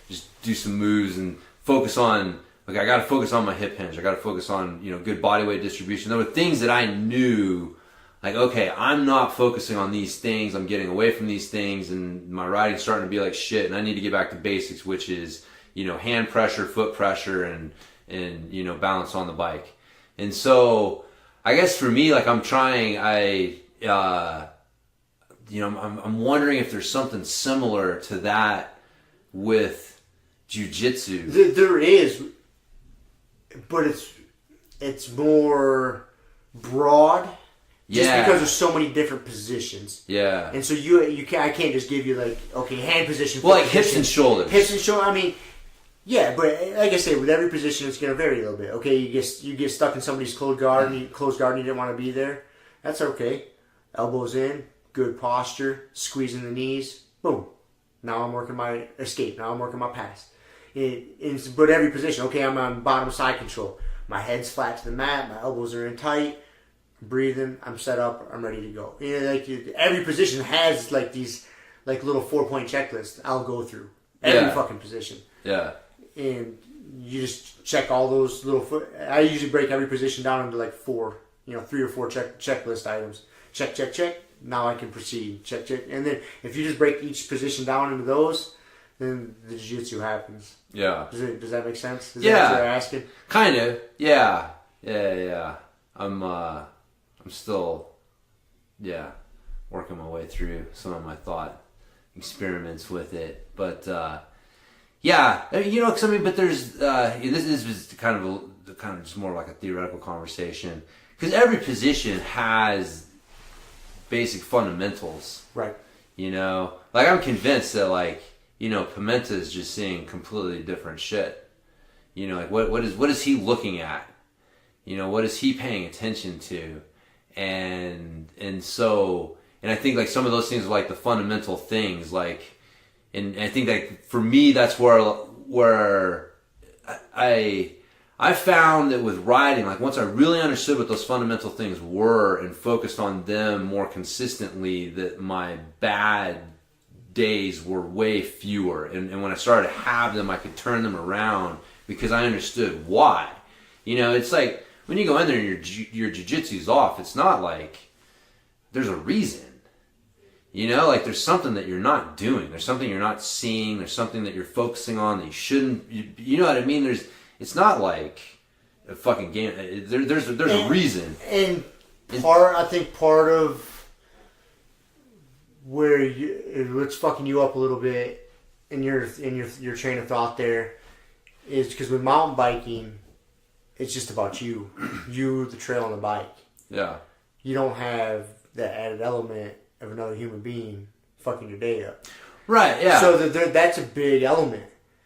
Speaker 3: just do some moves and focus on. Like I got to focus on my hip hinge. I got to focus on good body weight distribution. There were things that I knew. Like, okay, I'm not focusing on these things. I'm getting away from these things, and my riding's starting to be like shit. And I need to get back to basics, which is, hand pressure, foot pressure, and balance on the bike. And so, I guess for me, like I'm trying. I'm wondering if there's something similar to that with jiu-jitsu.
Speaker 2: There is, but it's more broad. Just because there's so many different positions. Yeah. And so I can't just give you like, okay, hand position.
Speaker 3: Well, like hips and shoulders.
Speaker 2: Hips and shoulders. I mean, yeah, but like I say, with every position, it's going to vary a little bit. Okay, you get stuck in somebody's closed guard and you didn't want to be there. That's okay. Elbows in, good posture, squeezing the knees. Boom. Now I'm working my escape. Now I'm working my pass. But every position, okay, I'm on bottom side control. My head's flat to the mat. My elbows are in tight. Breathing, I'm set up, I'm ready to go. Every position has like these like little 4-point checklists I'll go through. Every fucking position. Yeah. And you just check all those little I usually break every position down into like 3 or 4 checklist items. Check, check, check. Now I can proceed. Check, check. And then if you just break each position down into those, then the jiu-jitsu happens. Yeah. Does that make sense? Is that what you're asking?
Speaker 3: Kind of. Yeah. Yeah. I'm still, working my way through some of my thought experiments with it. But, but there's, this was kind of just more like a theoretical conversation. Because every position has basic fundamentals. Right. Like I'm convinced that like, Pimenta is just seeing completely different shit. Like what is he looking at? What is he paying attention to? And I think like some of those things are like the fundamental things, like, and I think that for me that's where I found that with riding, like once I really understood what those fundamental things were and focused on them more consistently, that my bad days were way fewer, and when I started to have them, I could turn them around because I understood why. It's like when you go in there and your jiu-jitsu's off, it's not like there's a reason. Like there's something that you're not doing. There's something you're not seeing. There's something that you're focusing on that you shouldn't. You know what I mean? It's not like a fucking game. There's a reason.
Speaker 2: And I think part of where what's fucking you up a little bit in your train of thought there is because with mountain biking, it's just about you, the trail, and the bike. Yeah. You don't have that added element of another human being fucking your day up. Right, yeah. So that's a big element.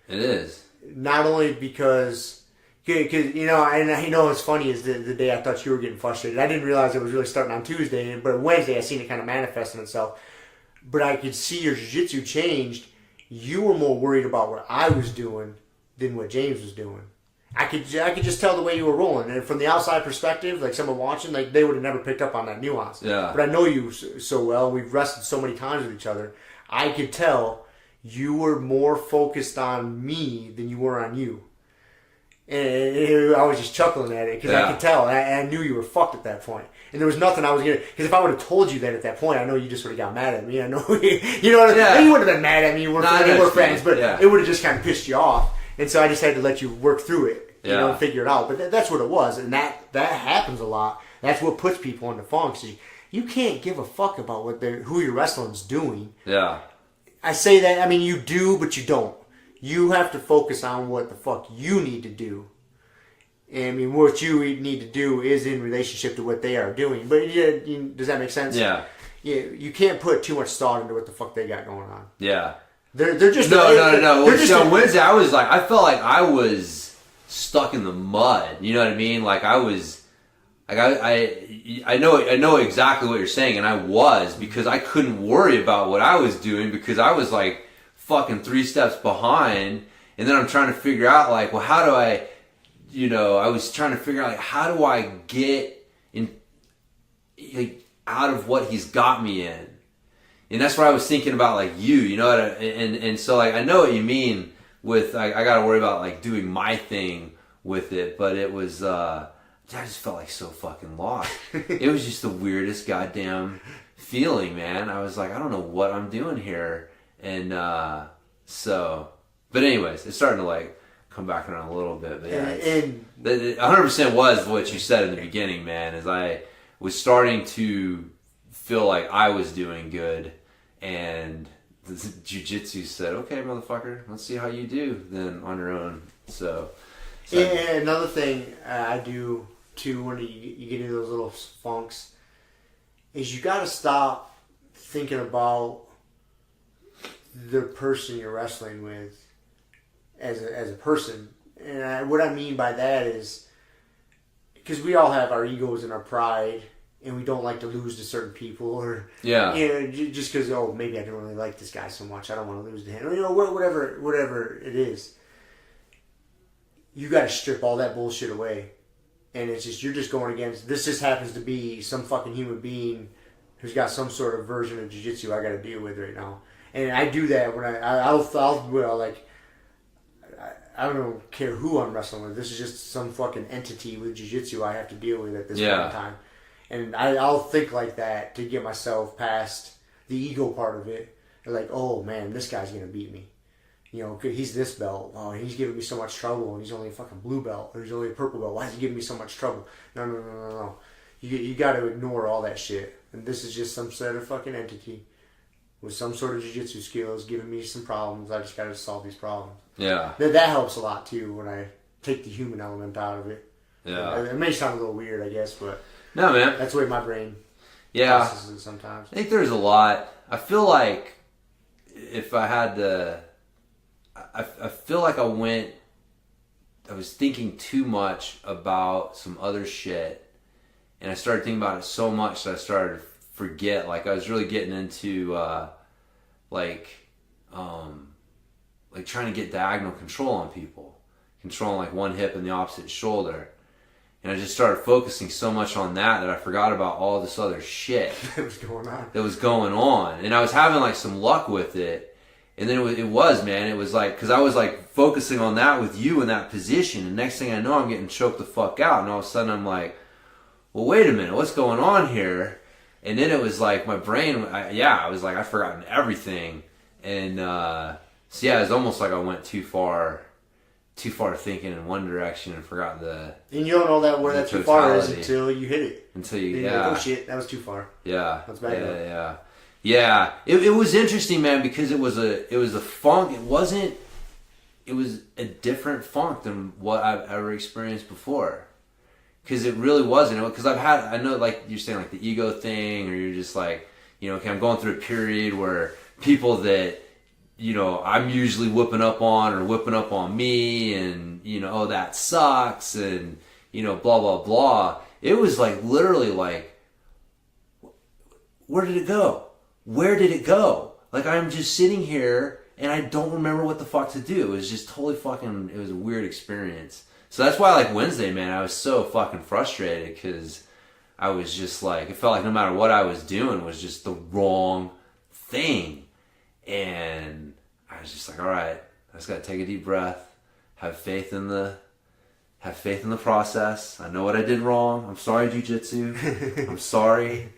Speaker 3: It is.
Speaker 2: Not only because what's funny is the day I thought you were getting frustrated. I didn't realize it was really starting on Tuesday, but Wednesday I seen it kind of manifesting itself. But I could see your jiu-jitsu changed. You were more worried about what I was doing than what James was doing. I could just tell the way you were rolling, and from the outside perspective, like someone watching, like they would have never picked up on that nuance. Yeah. But I know you so well. We've wrestled so many times with each other. I could tell you were more focused on me than you were on you. And I was just chuckling at it because I could tell. I knew you were fucked at that point. And there was nothing I was going to... Because if I would have told you that at that point, I know you just would have got mad at me. I know... You know what I mean? Yeah. You wouldn't have been mad at me. We're friends. But it would have just kind of pissed you off. And so I just had to let you work through it. And figure it out. But that's what it was. And that happens a lot. That's what puts people into funks. You can't give a fuck about who your wrestling's doing. Yeah. I say that, I mean, you do, but you don't. You have to focus on what the fuck you need to do. And, I mean, what you need to do is in relationship to what they are doing. But does that make sense? Yeah. Yeah. You can't put too much thought into what the fuck they got going on. Yeah. They're just... No.
Speaker 3: They're just on Wednesday, I felt like I was stuck in the mud. You know what I mean? Like I was... Like I know exactly what you're saying, and I was, because I couldn't worry about what I was doing because I was like fucking 3 steps behind. And then I'm trying to figure out, like, well, how do I, I was trying to figure out, like, how do I get in, like, out of what he's got me in? And that's what I was thinking about, like, you know, and so, like, I know what you mean with, I got to worry about, like, doing my thing with it, but it was, I just felt like so fucking lost. It was just the weirdest goddamn feeling, man. I was like, I don't know what I'm doing here. And, but anyways, it's starting to, like, come back around a little bit. But yeah, it 100% was what you said in the beginning, man, is I was starting to feel like I was doing good. And the jiu-jitsu said, okay, motherfucker, let's see how you do then on your own. So
Speaker 2: yeah, another thing I do too when you get into those little funks is you got to stop thinking about the person you're wrestling with as a person. And what I mean by that is because we all have our egos and our pride. And we don't like to lose to certain people, or just because maybe I don't really like this guy so much, I don't want to lose to him. Whatever it is, you got to strip all that bullshit away, and it's just you're just going against. This just happens to be some fucking human being who's got some sort of version of jiu-jitsu I got to deal with right now, and I do that when I don't care who I'm wrestling with. This is just some fucking entity with jiu-jitsu I have to deal with at this point in time. And I'll think like that to get myself past the ego part of it. Like, oh man, this guy's going to beat me. He's this belt. Oh, he's giving me so much trouble. And he's only a fucking blue belt. Or he's only a purple belt. Why is he giving me so much trouble? No. You got to ignore all that shit. And this is just some sort of fucking entity with some sort of jiu-jitsu skills giving me some problems. I just got to solve these problems.
Speaker 3: Yeah.
Speaker 2: That helps a lot too when I take the human element out of it.
Speaker 3: Yeah.
Speaker 2: It may sound a little weird, I guess, but...
Speaker 3: No, man.
Speaker 2: That's the way my brain processes it sometimes.
Speaker 3: I think there's a lot. I feel like if I had to... I feel like I was thinking too much about some other shit. And I started thinking about it so much that I started to forget. Like, I was really getting into, trying to get diagonal control on people. Controlling, like, one hip and the opposite shoulder. And I just started focusing so much on that I forgot about all this other shit
Speaker 2: that was
Speaker 3: going on. And I was having like some luck with it. And then it was, man. It was like, because I was like focusing on that with you in that position. And next thing I know, I'm getting choked the fuck out. And all of a sudden I'm like, well, wait a minute. What's going on here? And then it was like my brain, I was like, I've forgotten everything. And it was almost like I went too far thinking in one direction and forgot the...
Speaker 2: And you don't know where that too far is until you hit it.
Speaker 3: Until you,
Speaker 2: then you're like, oh shit, that was too far.
Speaker 3: Yeah.
Speaker 2: That's bad.
Speaker 3: Yeah. It was interesting, man, because it was a funk. It was a different funk than what I've ever experienced before. Because it really wasn't. Because I know, like you're saying, like the ego thing, or you're just like, okay, I'm going through a period where people that, I'm usually whipping up on me, and, oh, that sucks, and, blah, blah, blah. It was like, literally like, where did it go? Where did it go? Like, I'm just sitting here, and I don't remember what the fuck to do. It was just totally fucking, it was a weird experience. So that's why, like, Wednesday, man, I was so fucking frustrated, because I was just like, it felt like no matter what I was doing was just the wrong thing. And I was just like, all right, I just got to take a deep breath, have faith in the process. I know what I did wrong. I'm sorry, jiu-jitsu. I'm sorry.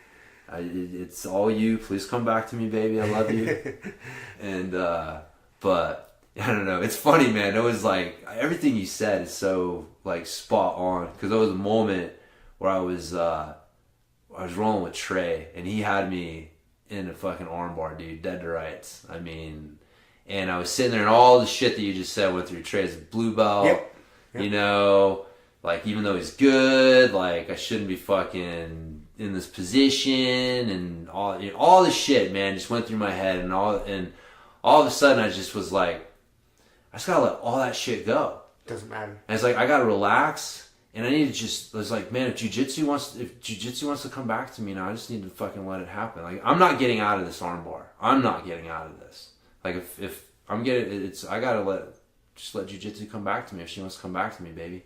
Speaker 3: It's all you. Please come back to me, baby. I love you. And, but I don't know. It's funny, man. It was like, everything you said is so like spot on. Cause there was a moment where I was rolling with Trey, and he had me in a fucking armbar, dude, dead to rights. I mean, and I was sitting there, and all the shit that you just said went through Trey's blue belt. Yep. Like, even though he's good, like, I shouldn't be fucking in this position, and all this shit, man, just went through my head, and all of a sudden I just was like, I just gotta let all that shit go.
Speaker 2: Doesn't matter.
Speaker 3: And it's like, I gotta relax, and I need to just, it's like, man, if jiu-jitsu wants to come back to me now, I just need to fucking let it happen. Like, I'm not getting out of this armbar. I'm not getting out of this. Like, I gotta let jiu-jitsu come back to me if she wants to come back to me, baby.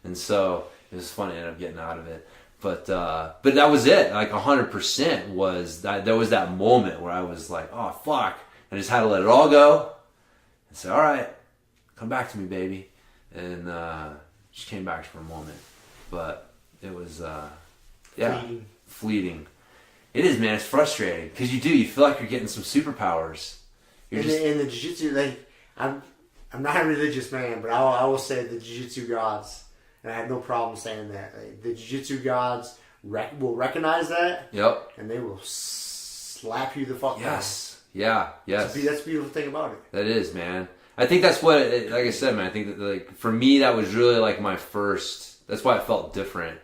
Speaker 3: And so it was fun to end up getting out of it. But that was it. Like 100% was that. There was that moment where I was like, oh fuck. I just had to let it all go and say, all right, come back to me, baby. And just came back for a moment. But it was, fleeting. It is, man. It's frustrating because you feel like you're getting some superpowers.
Speaker 2: In the jiu-jitsu, like, I'm not a religious man, but I will say the jiu-jitsu gods, and I have no problem saying that. Like, the jiu-jitsu gods will recognize that.
Speaker 3: Yep.
Speaker 2: And they will slap you the fuck down.
Speaker 3: Yes. Yeah. Yes.
Speaker 2: That's the beautiful thing about it.
Speaker 3: That is, man. I think that's what, like I said, man, I think that, like, for me, that was really like my first, that's why it felt different.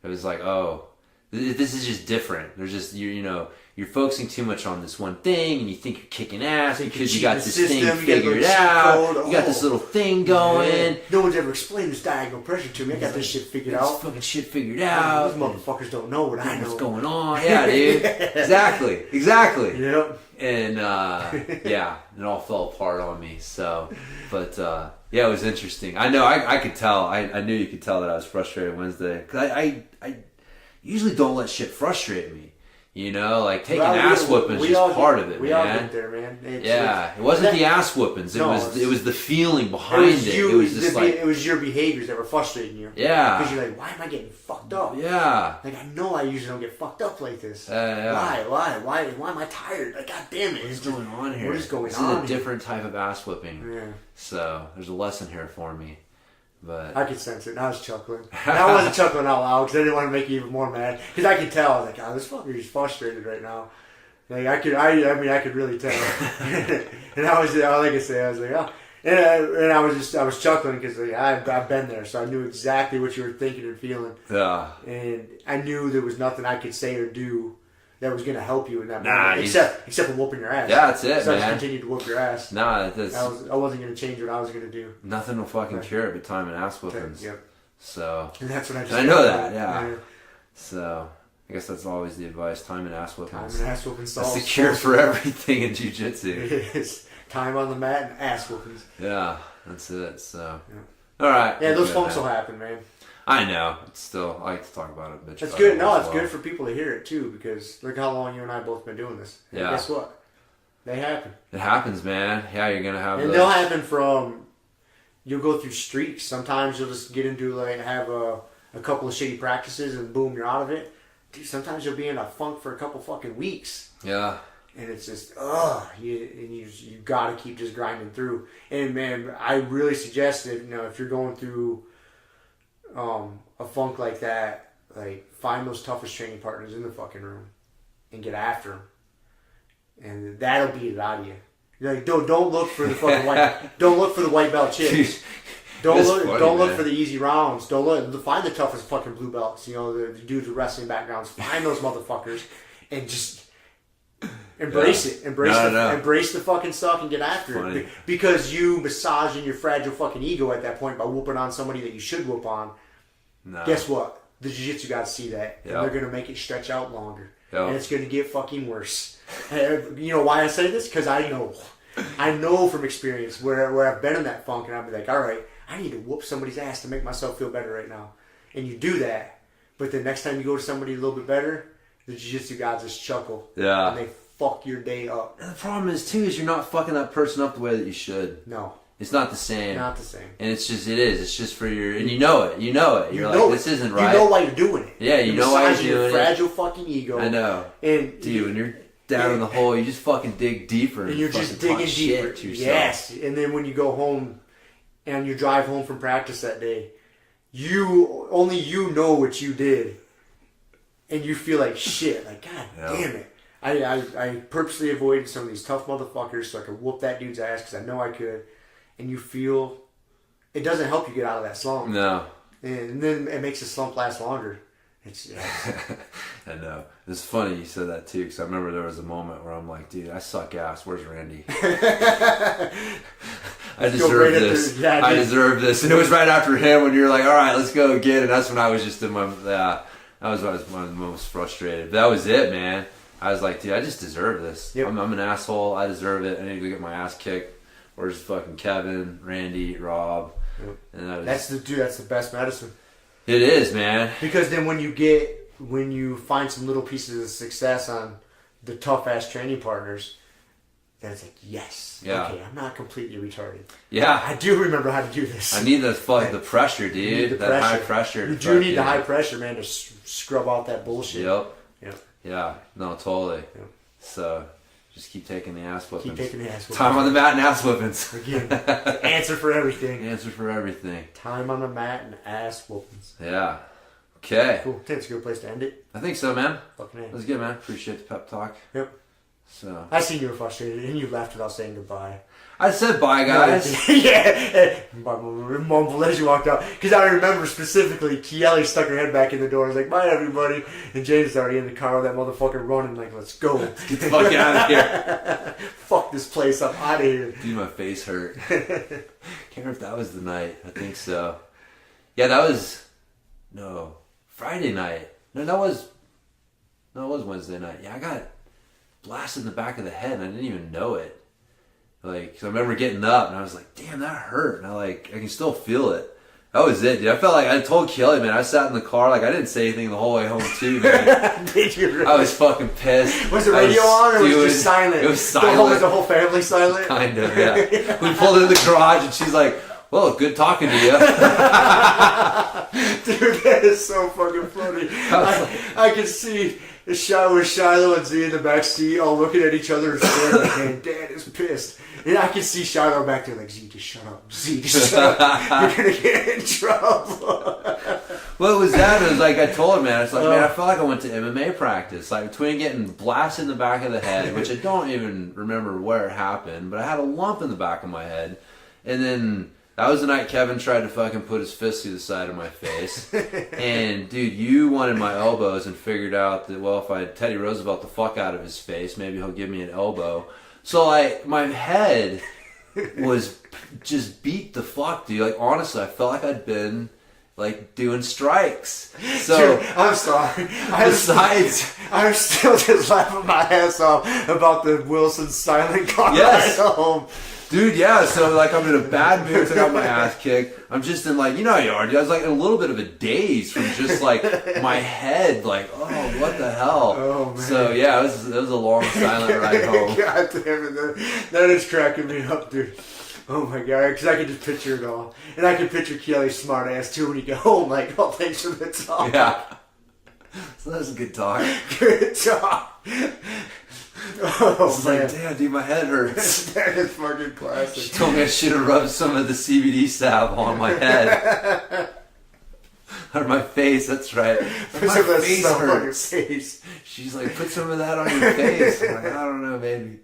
Speaker 3: It was like, oh, this is just different. There's just, you're focusing too much on this one thing, and you think you're kicking ass because you got this thing figured out. You got this little thing going.
Speaker 2: Man. No one's ever explained this diagonal pressure to me. I got this shit figured out.
Speaker 3: This fucking shit figured out.
Speaker 2: These motherfuckers don't know what I know.
Speaker 3: What's going on? Yeah, dude. Exactly.
Speaker 2: Yep.
Speaker 3: And it all fell apart on me. So, but it was interesting. I know I could tell. I knew you could tell that I was frustrated Wednesday because I usually don't let shit frustrate me. Like taking ass whoopings is just part of it,
Speaker 2: we
Speaker 3: man.
Speaker 2: all get there, man.
Speaker 3: It wasn't the ass whoopings. It was the feeling behind it. It was just
Speaker 2: it was your behaviors that were frustrating you.
Speaker 3: Yeah.
Speaker 2: Because you're like, why am I getting fucked up?
Speaker 3: Yeah.
Speaker 2: Like, I know I usually don't get fucked up like this.
Speaker 3: Yeah.
Speaker 2: Why am I tired? Like, God damn it.
Speaker 3: What is going on here?
Speaker 2: What is going
Speaker 3: on?
Speaker 2: This
Speaker 3: is a different type of ass whooping.
Speaker 2: Yeah.
Speaker 3: So there's a lesson here for me. But
Speaker 2: I could sense it. And I was chuckling. And I wasn't chuckling out loud because I didn't want to make you even more mad. Because I could tell. I was like, this fucker is frustrated right now. Like, I could really tell. And I was, like I say, I was like, oh. And I was chuckling because like, I've been there. So I knew exactly what you were thinking and feeling.
Speaker 3: Yeah.
Speaker 2: And I knew there was nothing I could say or do that was going to help you in that moment. Except for whooping your ass.
Speaker 3: Yeah, that's it,
Speaker 2: so
Speaker 3: man.
Speaker 2: I just continued to whoop your ass.
Speaker 3: Nah,
Speaker 2: I wasn't going to change what I was going to do.
Speaker 3: Nothing will fucking cure it but time and ass whoopings.
Speaker 2: Yep.
Speaker 3: So.
Speaker 2: And that's what I just
Speaker 3: I know that, yeah. So, I guess that's always the advice, time and ass whoopings.
Speaker 2: Time and ass whoopings.
Speaker 3: That's the cure for everything in jiu-jitsu.
Speaker 2: It is. Time on the mat and ass whoopings.
Speaker 3: Yeah, that's it. So. Yeah. All right.
Speaker 2: Yeah, those funks will happen, man.
Speaker 3: I know. It's still, I like to talk about it, bitch.
Speaker 2: It's good. No, it's good for people to hear it too, because look how long you and I have both been doing this. And guess what? They happen.
Speaker 3: It happens, man. Yeah, you're gonna have.
Speaker 2: And they'll happen from. You'll go through streaks. Sometimes you'll just get into have a couple of shitty practices and boom, you're out of it. Dude, sometimes you'll be in a funk for a couple fucking weeks.
Speaker 3: Yeah.
Speaker 2: And it's just you gotta keep just grinding through. And man, I really suggest that if you're going through a funk like that, like find those toughest training partners in the fucking room and get after them, and that'll beat it out of you. Like don't look for the fucking white belt chicks. Don't look for the easy rounds. Find the toughest fucking blue belts. The dudes with wrestling backgrounds. Find those motherfuckers and just embrace it. Embrace the fucking stuff and get after it. Because you massaging your fragile fucking ego at that point by whooping on somebody that you should whoop on. No. Guess what? The jiu-jitsu guys see that. And they're going to make it stretch out longer. Yep. And it's going to get fucking worse. You know why I say this? Because I know. I know from experience where I've been in that funk and I'll be like, all right, I need to whoop somebody's ass to make myself feel better right now. And you do that. But the next time you go to somebody a little bit better, the jiu-jitsu guys just chuckle. Yeah. And they fuck your day up.
Speaker 3: And the problem is, too, is you're not fucking that person up the way that you should.
Speaker 2: No.
Speaker 3: It's not the same.
Speaker 2: Not the same.
Speaker 3: And it's just for your, and you know it. You're like, this isn't right.
Speaker 2: You know why you're doing it.
Speaker 3: Yeah, you know why you're doing it.
Speaker 2: Fragile fucking ego.
Speaker 3: I know. And dude, when you're down in the hole, you just fucking dig deeper.
Speaker 2: And you're just digging deeper. Yes. And then when you go home and you drive home from practice that day, only you know what you did. And you feel like shit. Like, God damn it. I purposely avoided some of these tough motherfuckers so I could whoop that dude's ass because I know I could. And you feel it doesn't help you get out of that slump.
Speaker 3: No.
Speaker 2: And then it makes the slump last longer.
Speaker 3: I know. It's funny you said that too, because I remember there was a moment where I'm like, dude, I suck ass. Where's Randy? I deserve this. I deserve this. And it was right after him when you're like, all right, let's go again. And that's when I was just in my, that was when I was most frustrated. But that was it, man. I was like, dude, I just deserve this. Yep. I'm an asshole. I deserve it. I need to get my ass kicked. or just fucking Kevin, Randy, Rob.
Speaker 2: Yep.
Speaker 3: And
Speaker 2: that's the best medicine.
Speaker 3: It is, man.
Speaker 2: Because then when you find some little pieces of success on the tough ass training partners, then it's like, yes, okay, I'm not completely retarded.
Speaker 3: Yeah,
Speaker 2: I do remember how to do this.
Speaker 3: I need the pressure, dude. That high pressure.
Speaker 2: You do need the high pressure, man, to scrub out that bullshit.
Speaker 3: Yep.
Speaker 2: Yep.
Speaker 3: Yeah. No, totally.
Speaker 2: Yep.
Speaker 3: So just keep taking the ass whoopings.
Speaker 2: Keep taking the ass whoopings.
Speaker 3: Time on the mat and ass whoopings.
Speaker 2: Again, answer for everything.
Speaker 3: Answer for everything.
Speaker 2: Time on the mat and ass whoopings.
Speaker 3: Yeah. Okay.
Speaker 2: Cool. I think it's a good place to end it.
Speaker 3: I think so, man.
Speaker 2: Fucking A.
Speaker 3: That's good, man. Appreciate the pep talk.
Speaker 2: Yep.
Speaker 3: So
Speaker 2: I seen you were frustrated and you left without saying goodbye.
Speaker 3: I said bye, guys.
Speaker 2: Yeah. Mumbled as you walked out. Because I remember specifically, Kelly stuck her head back in the door and was like, bye, everybody. And James is already in the car with that motherfucker running like, let's go.
Speaker 3: Get the fuck out of here.
Speaker 2: Fuck this place. I'm out of here.
Speaker 3: Dude, my face hurt. Can't remember if that was the night. I think so. Yeah, that was... No. Friday night. No, it was Wednesday night. Yeah, I got blasted in the back of the head and I didn't even know it. Like, 'cause I remember getting up and I was like, damn, that hurt. And I can still feel it. That was it, dude. I felt like I told Kelly, man, I sat in the car, like I didn't say anything the whole way home too, man.
Speaker 2: Did you really?
Speaker 3: I was fucking pissed.
Speaker 2: Was the radio on or was it just silent?
Speaker 3: It was silent.
Speaker 2: Was the whole family silent?
Speaker 3: Kind of, yeah. We pulled into the garage and she's like, well, good talking to you.
Speaker 2: Dude, that is so fucking funny. I can see Shiloh and Z in the back seat all looking at each other and staring like, man, Dad is pissed. And I can see Shiloh back there like, Z, just shut up. Z, just shut up. You're going to get in trouble.
Speaker 3: Well, it was that. It was like I told him, man. It's like, man, I felt like I went to MMA practice. Like between getting blasted in the back of the head, which I don't even remember where it happened, but I had a lump in the back of my head. And then... that was the night Kevin tried to fucking put his fist through the side of my face. And, dude, you wanted my elbows and figured out that, well, if I Teddy Roosevelt the fuck out of his face, maybe he'll give me an elbow. So, like, my head was just beat the fuck, dude. Like, honestly, I felt like I'd been, like, doing strikes. So,
Speaker 2: dude, I'm sorry. I'm still just laughing my ass off about the Wilson silent car ride home.
Speaker 3: Dude, yeah, so like I'm in a bad mood, I got my ass kicked. I'm just in like, you know how you are, dude. I was like in a little bit of a daze from just like my head, like, oh, what the hell?
Speaker 2: Oh, man.
Speaker 3: So yeah, it was a long silent ride home.
Speaker 2: God damn it, that is cracking me up, dude. Oh my god, because I can just picture it all. And I can picture Kelly's smart ass too when he go home, like, oh, thanks for the talk.
Speaker 3: Yeah. So that was a good talk.
Speaker 2: Good talk. Oh,
Speaker 3: it's like, damn, dude, my head hurts.
Speaker 2: That is fucking classic.
Speaker 3: She told me I should have rubbed some of the CBD salve on my head. Or my face, that's right.
Speaker 2: Put some of that stuff on your face.
Speaker 3: She's like, put some of that on your face. I'm like, I don't know, baby.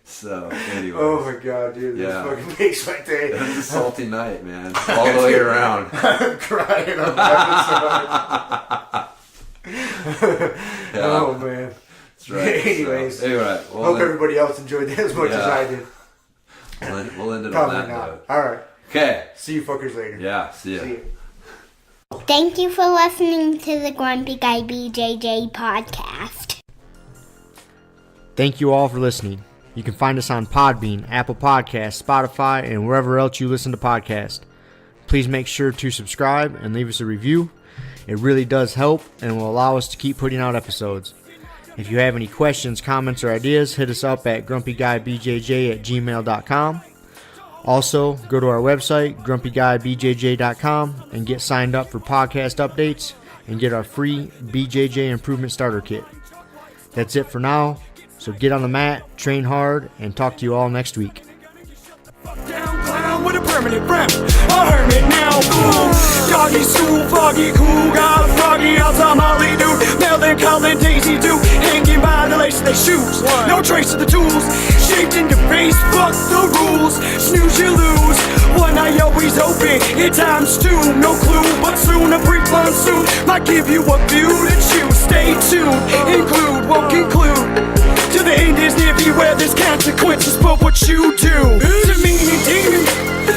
Speaker 3: So, anyway.
Speaker 2: Oh my god, dude. This fucking makes my day.
Speaker 3: It was a salty night, man. All the way around.
Speaker 2: I'm crying on that episode. Oh, man.
Speaker 3: Right.
Speaker 2: Anyways,
Speaker 3: so, anyway,
Speaker 2: hope everybody else enjoyed that as much as I did.
Speaker 3: We'll end it
Speaker 2: Probably
Speaker 3: on that
Speaker 2: not.
Speaker 3: note.
Speaker 2: All right.
Speaker 3: Okay.
Speaker 2: See you fuckers later.
Speaker 3: Yeah, see ya.
Speaker 1: Thank you for listening to the Grumpy Guy BJJ Podcast.
Speaker 2: Thank you all for listening. You can find us on Podbean, Apple Podcasts, Spotify, and wherever else you listen to podcasts. Please make sure to subscribe and leave us a review. It really does help and will allow us to keep putting out episodes. If you have any questions, comments, or ideas, hit us up at grumpyguybjj@gmail.com. Also, go to our website, grumpyguybjj.com, and get signed up for podcast updates and get our free BJJ Improvement Starter Kit. That's it for now, so get on the mat, train hard, and talk to you all next week.
Speaker 4: With a permanent rep, a hermit now, boom. Doggy school, foggy, cool, got a froggy outside Molly, dude. Melvin, Colin, Daisy, dude. Hanging by the lace of their shoes. No trace of the tools. Shaped in your face, fuck the rules. Snooze, you lose. One eye always open, in times two. No clue, but soon a brief monsoon might give you a view to choose. Stay tuned, include, won't conclude. To the end is near, beware there's consequences for what you do. To meaning demon,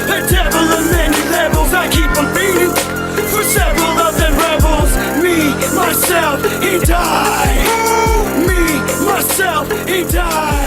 Speaker 4: a devil of many levels, I keep on feeding. For several of them rebels, me, myself, and I. Me, myself, and I.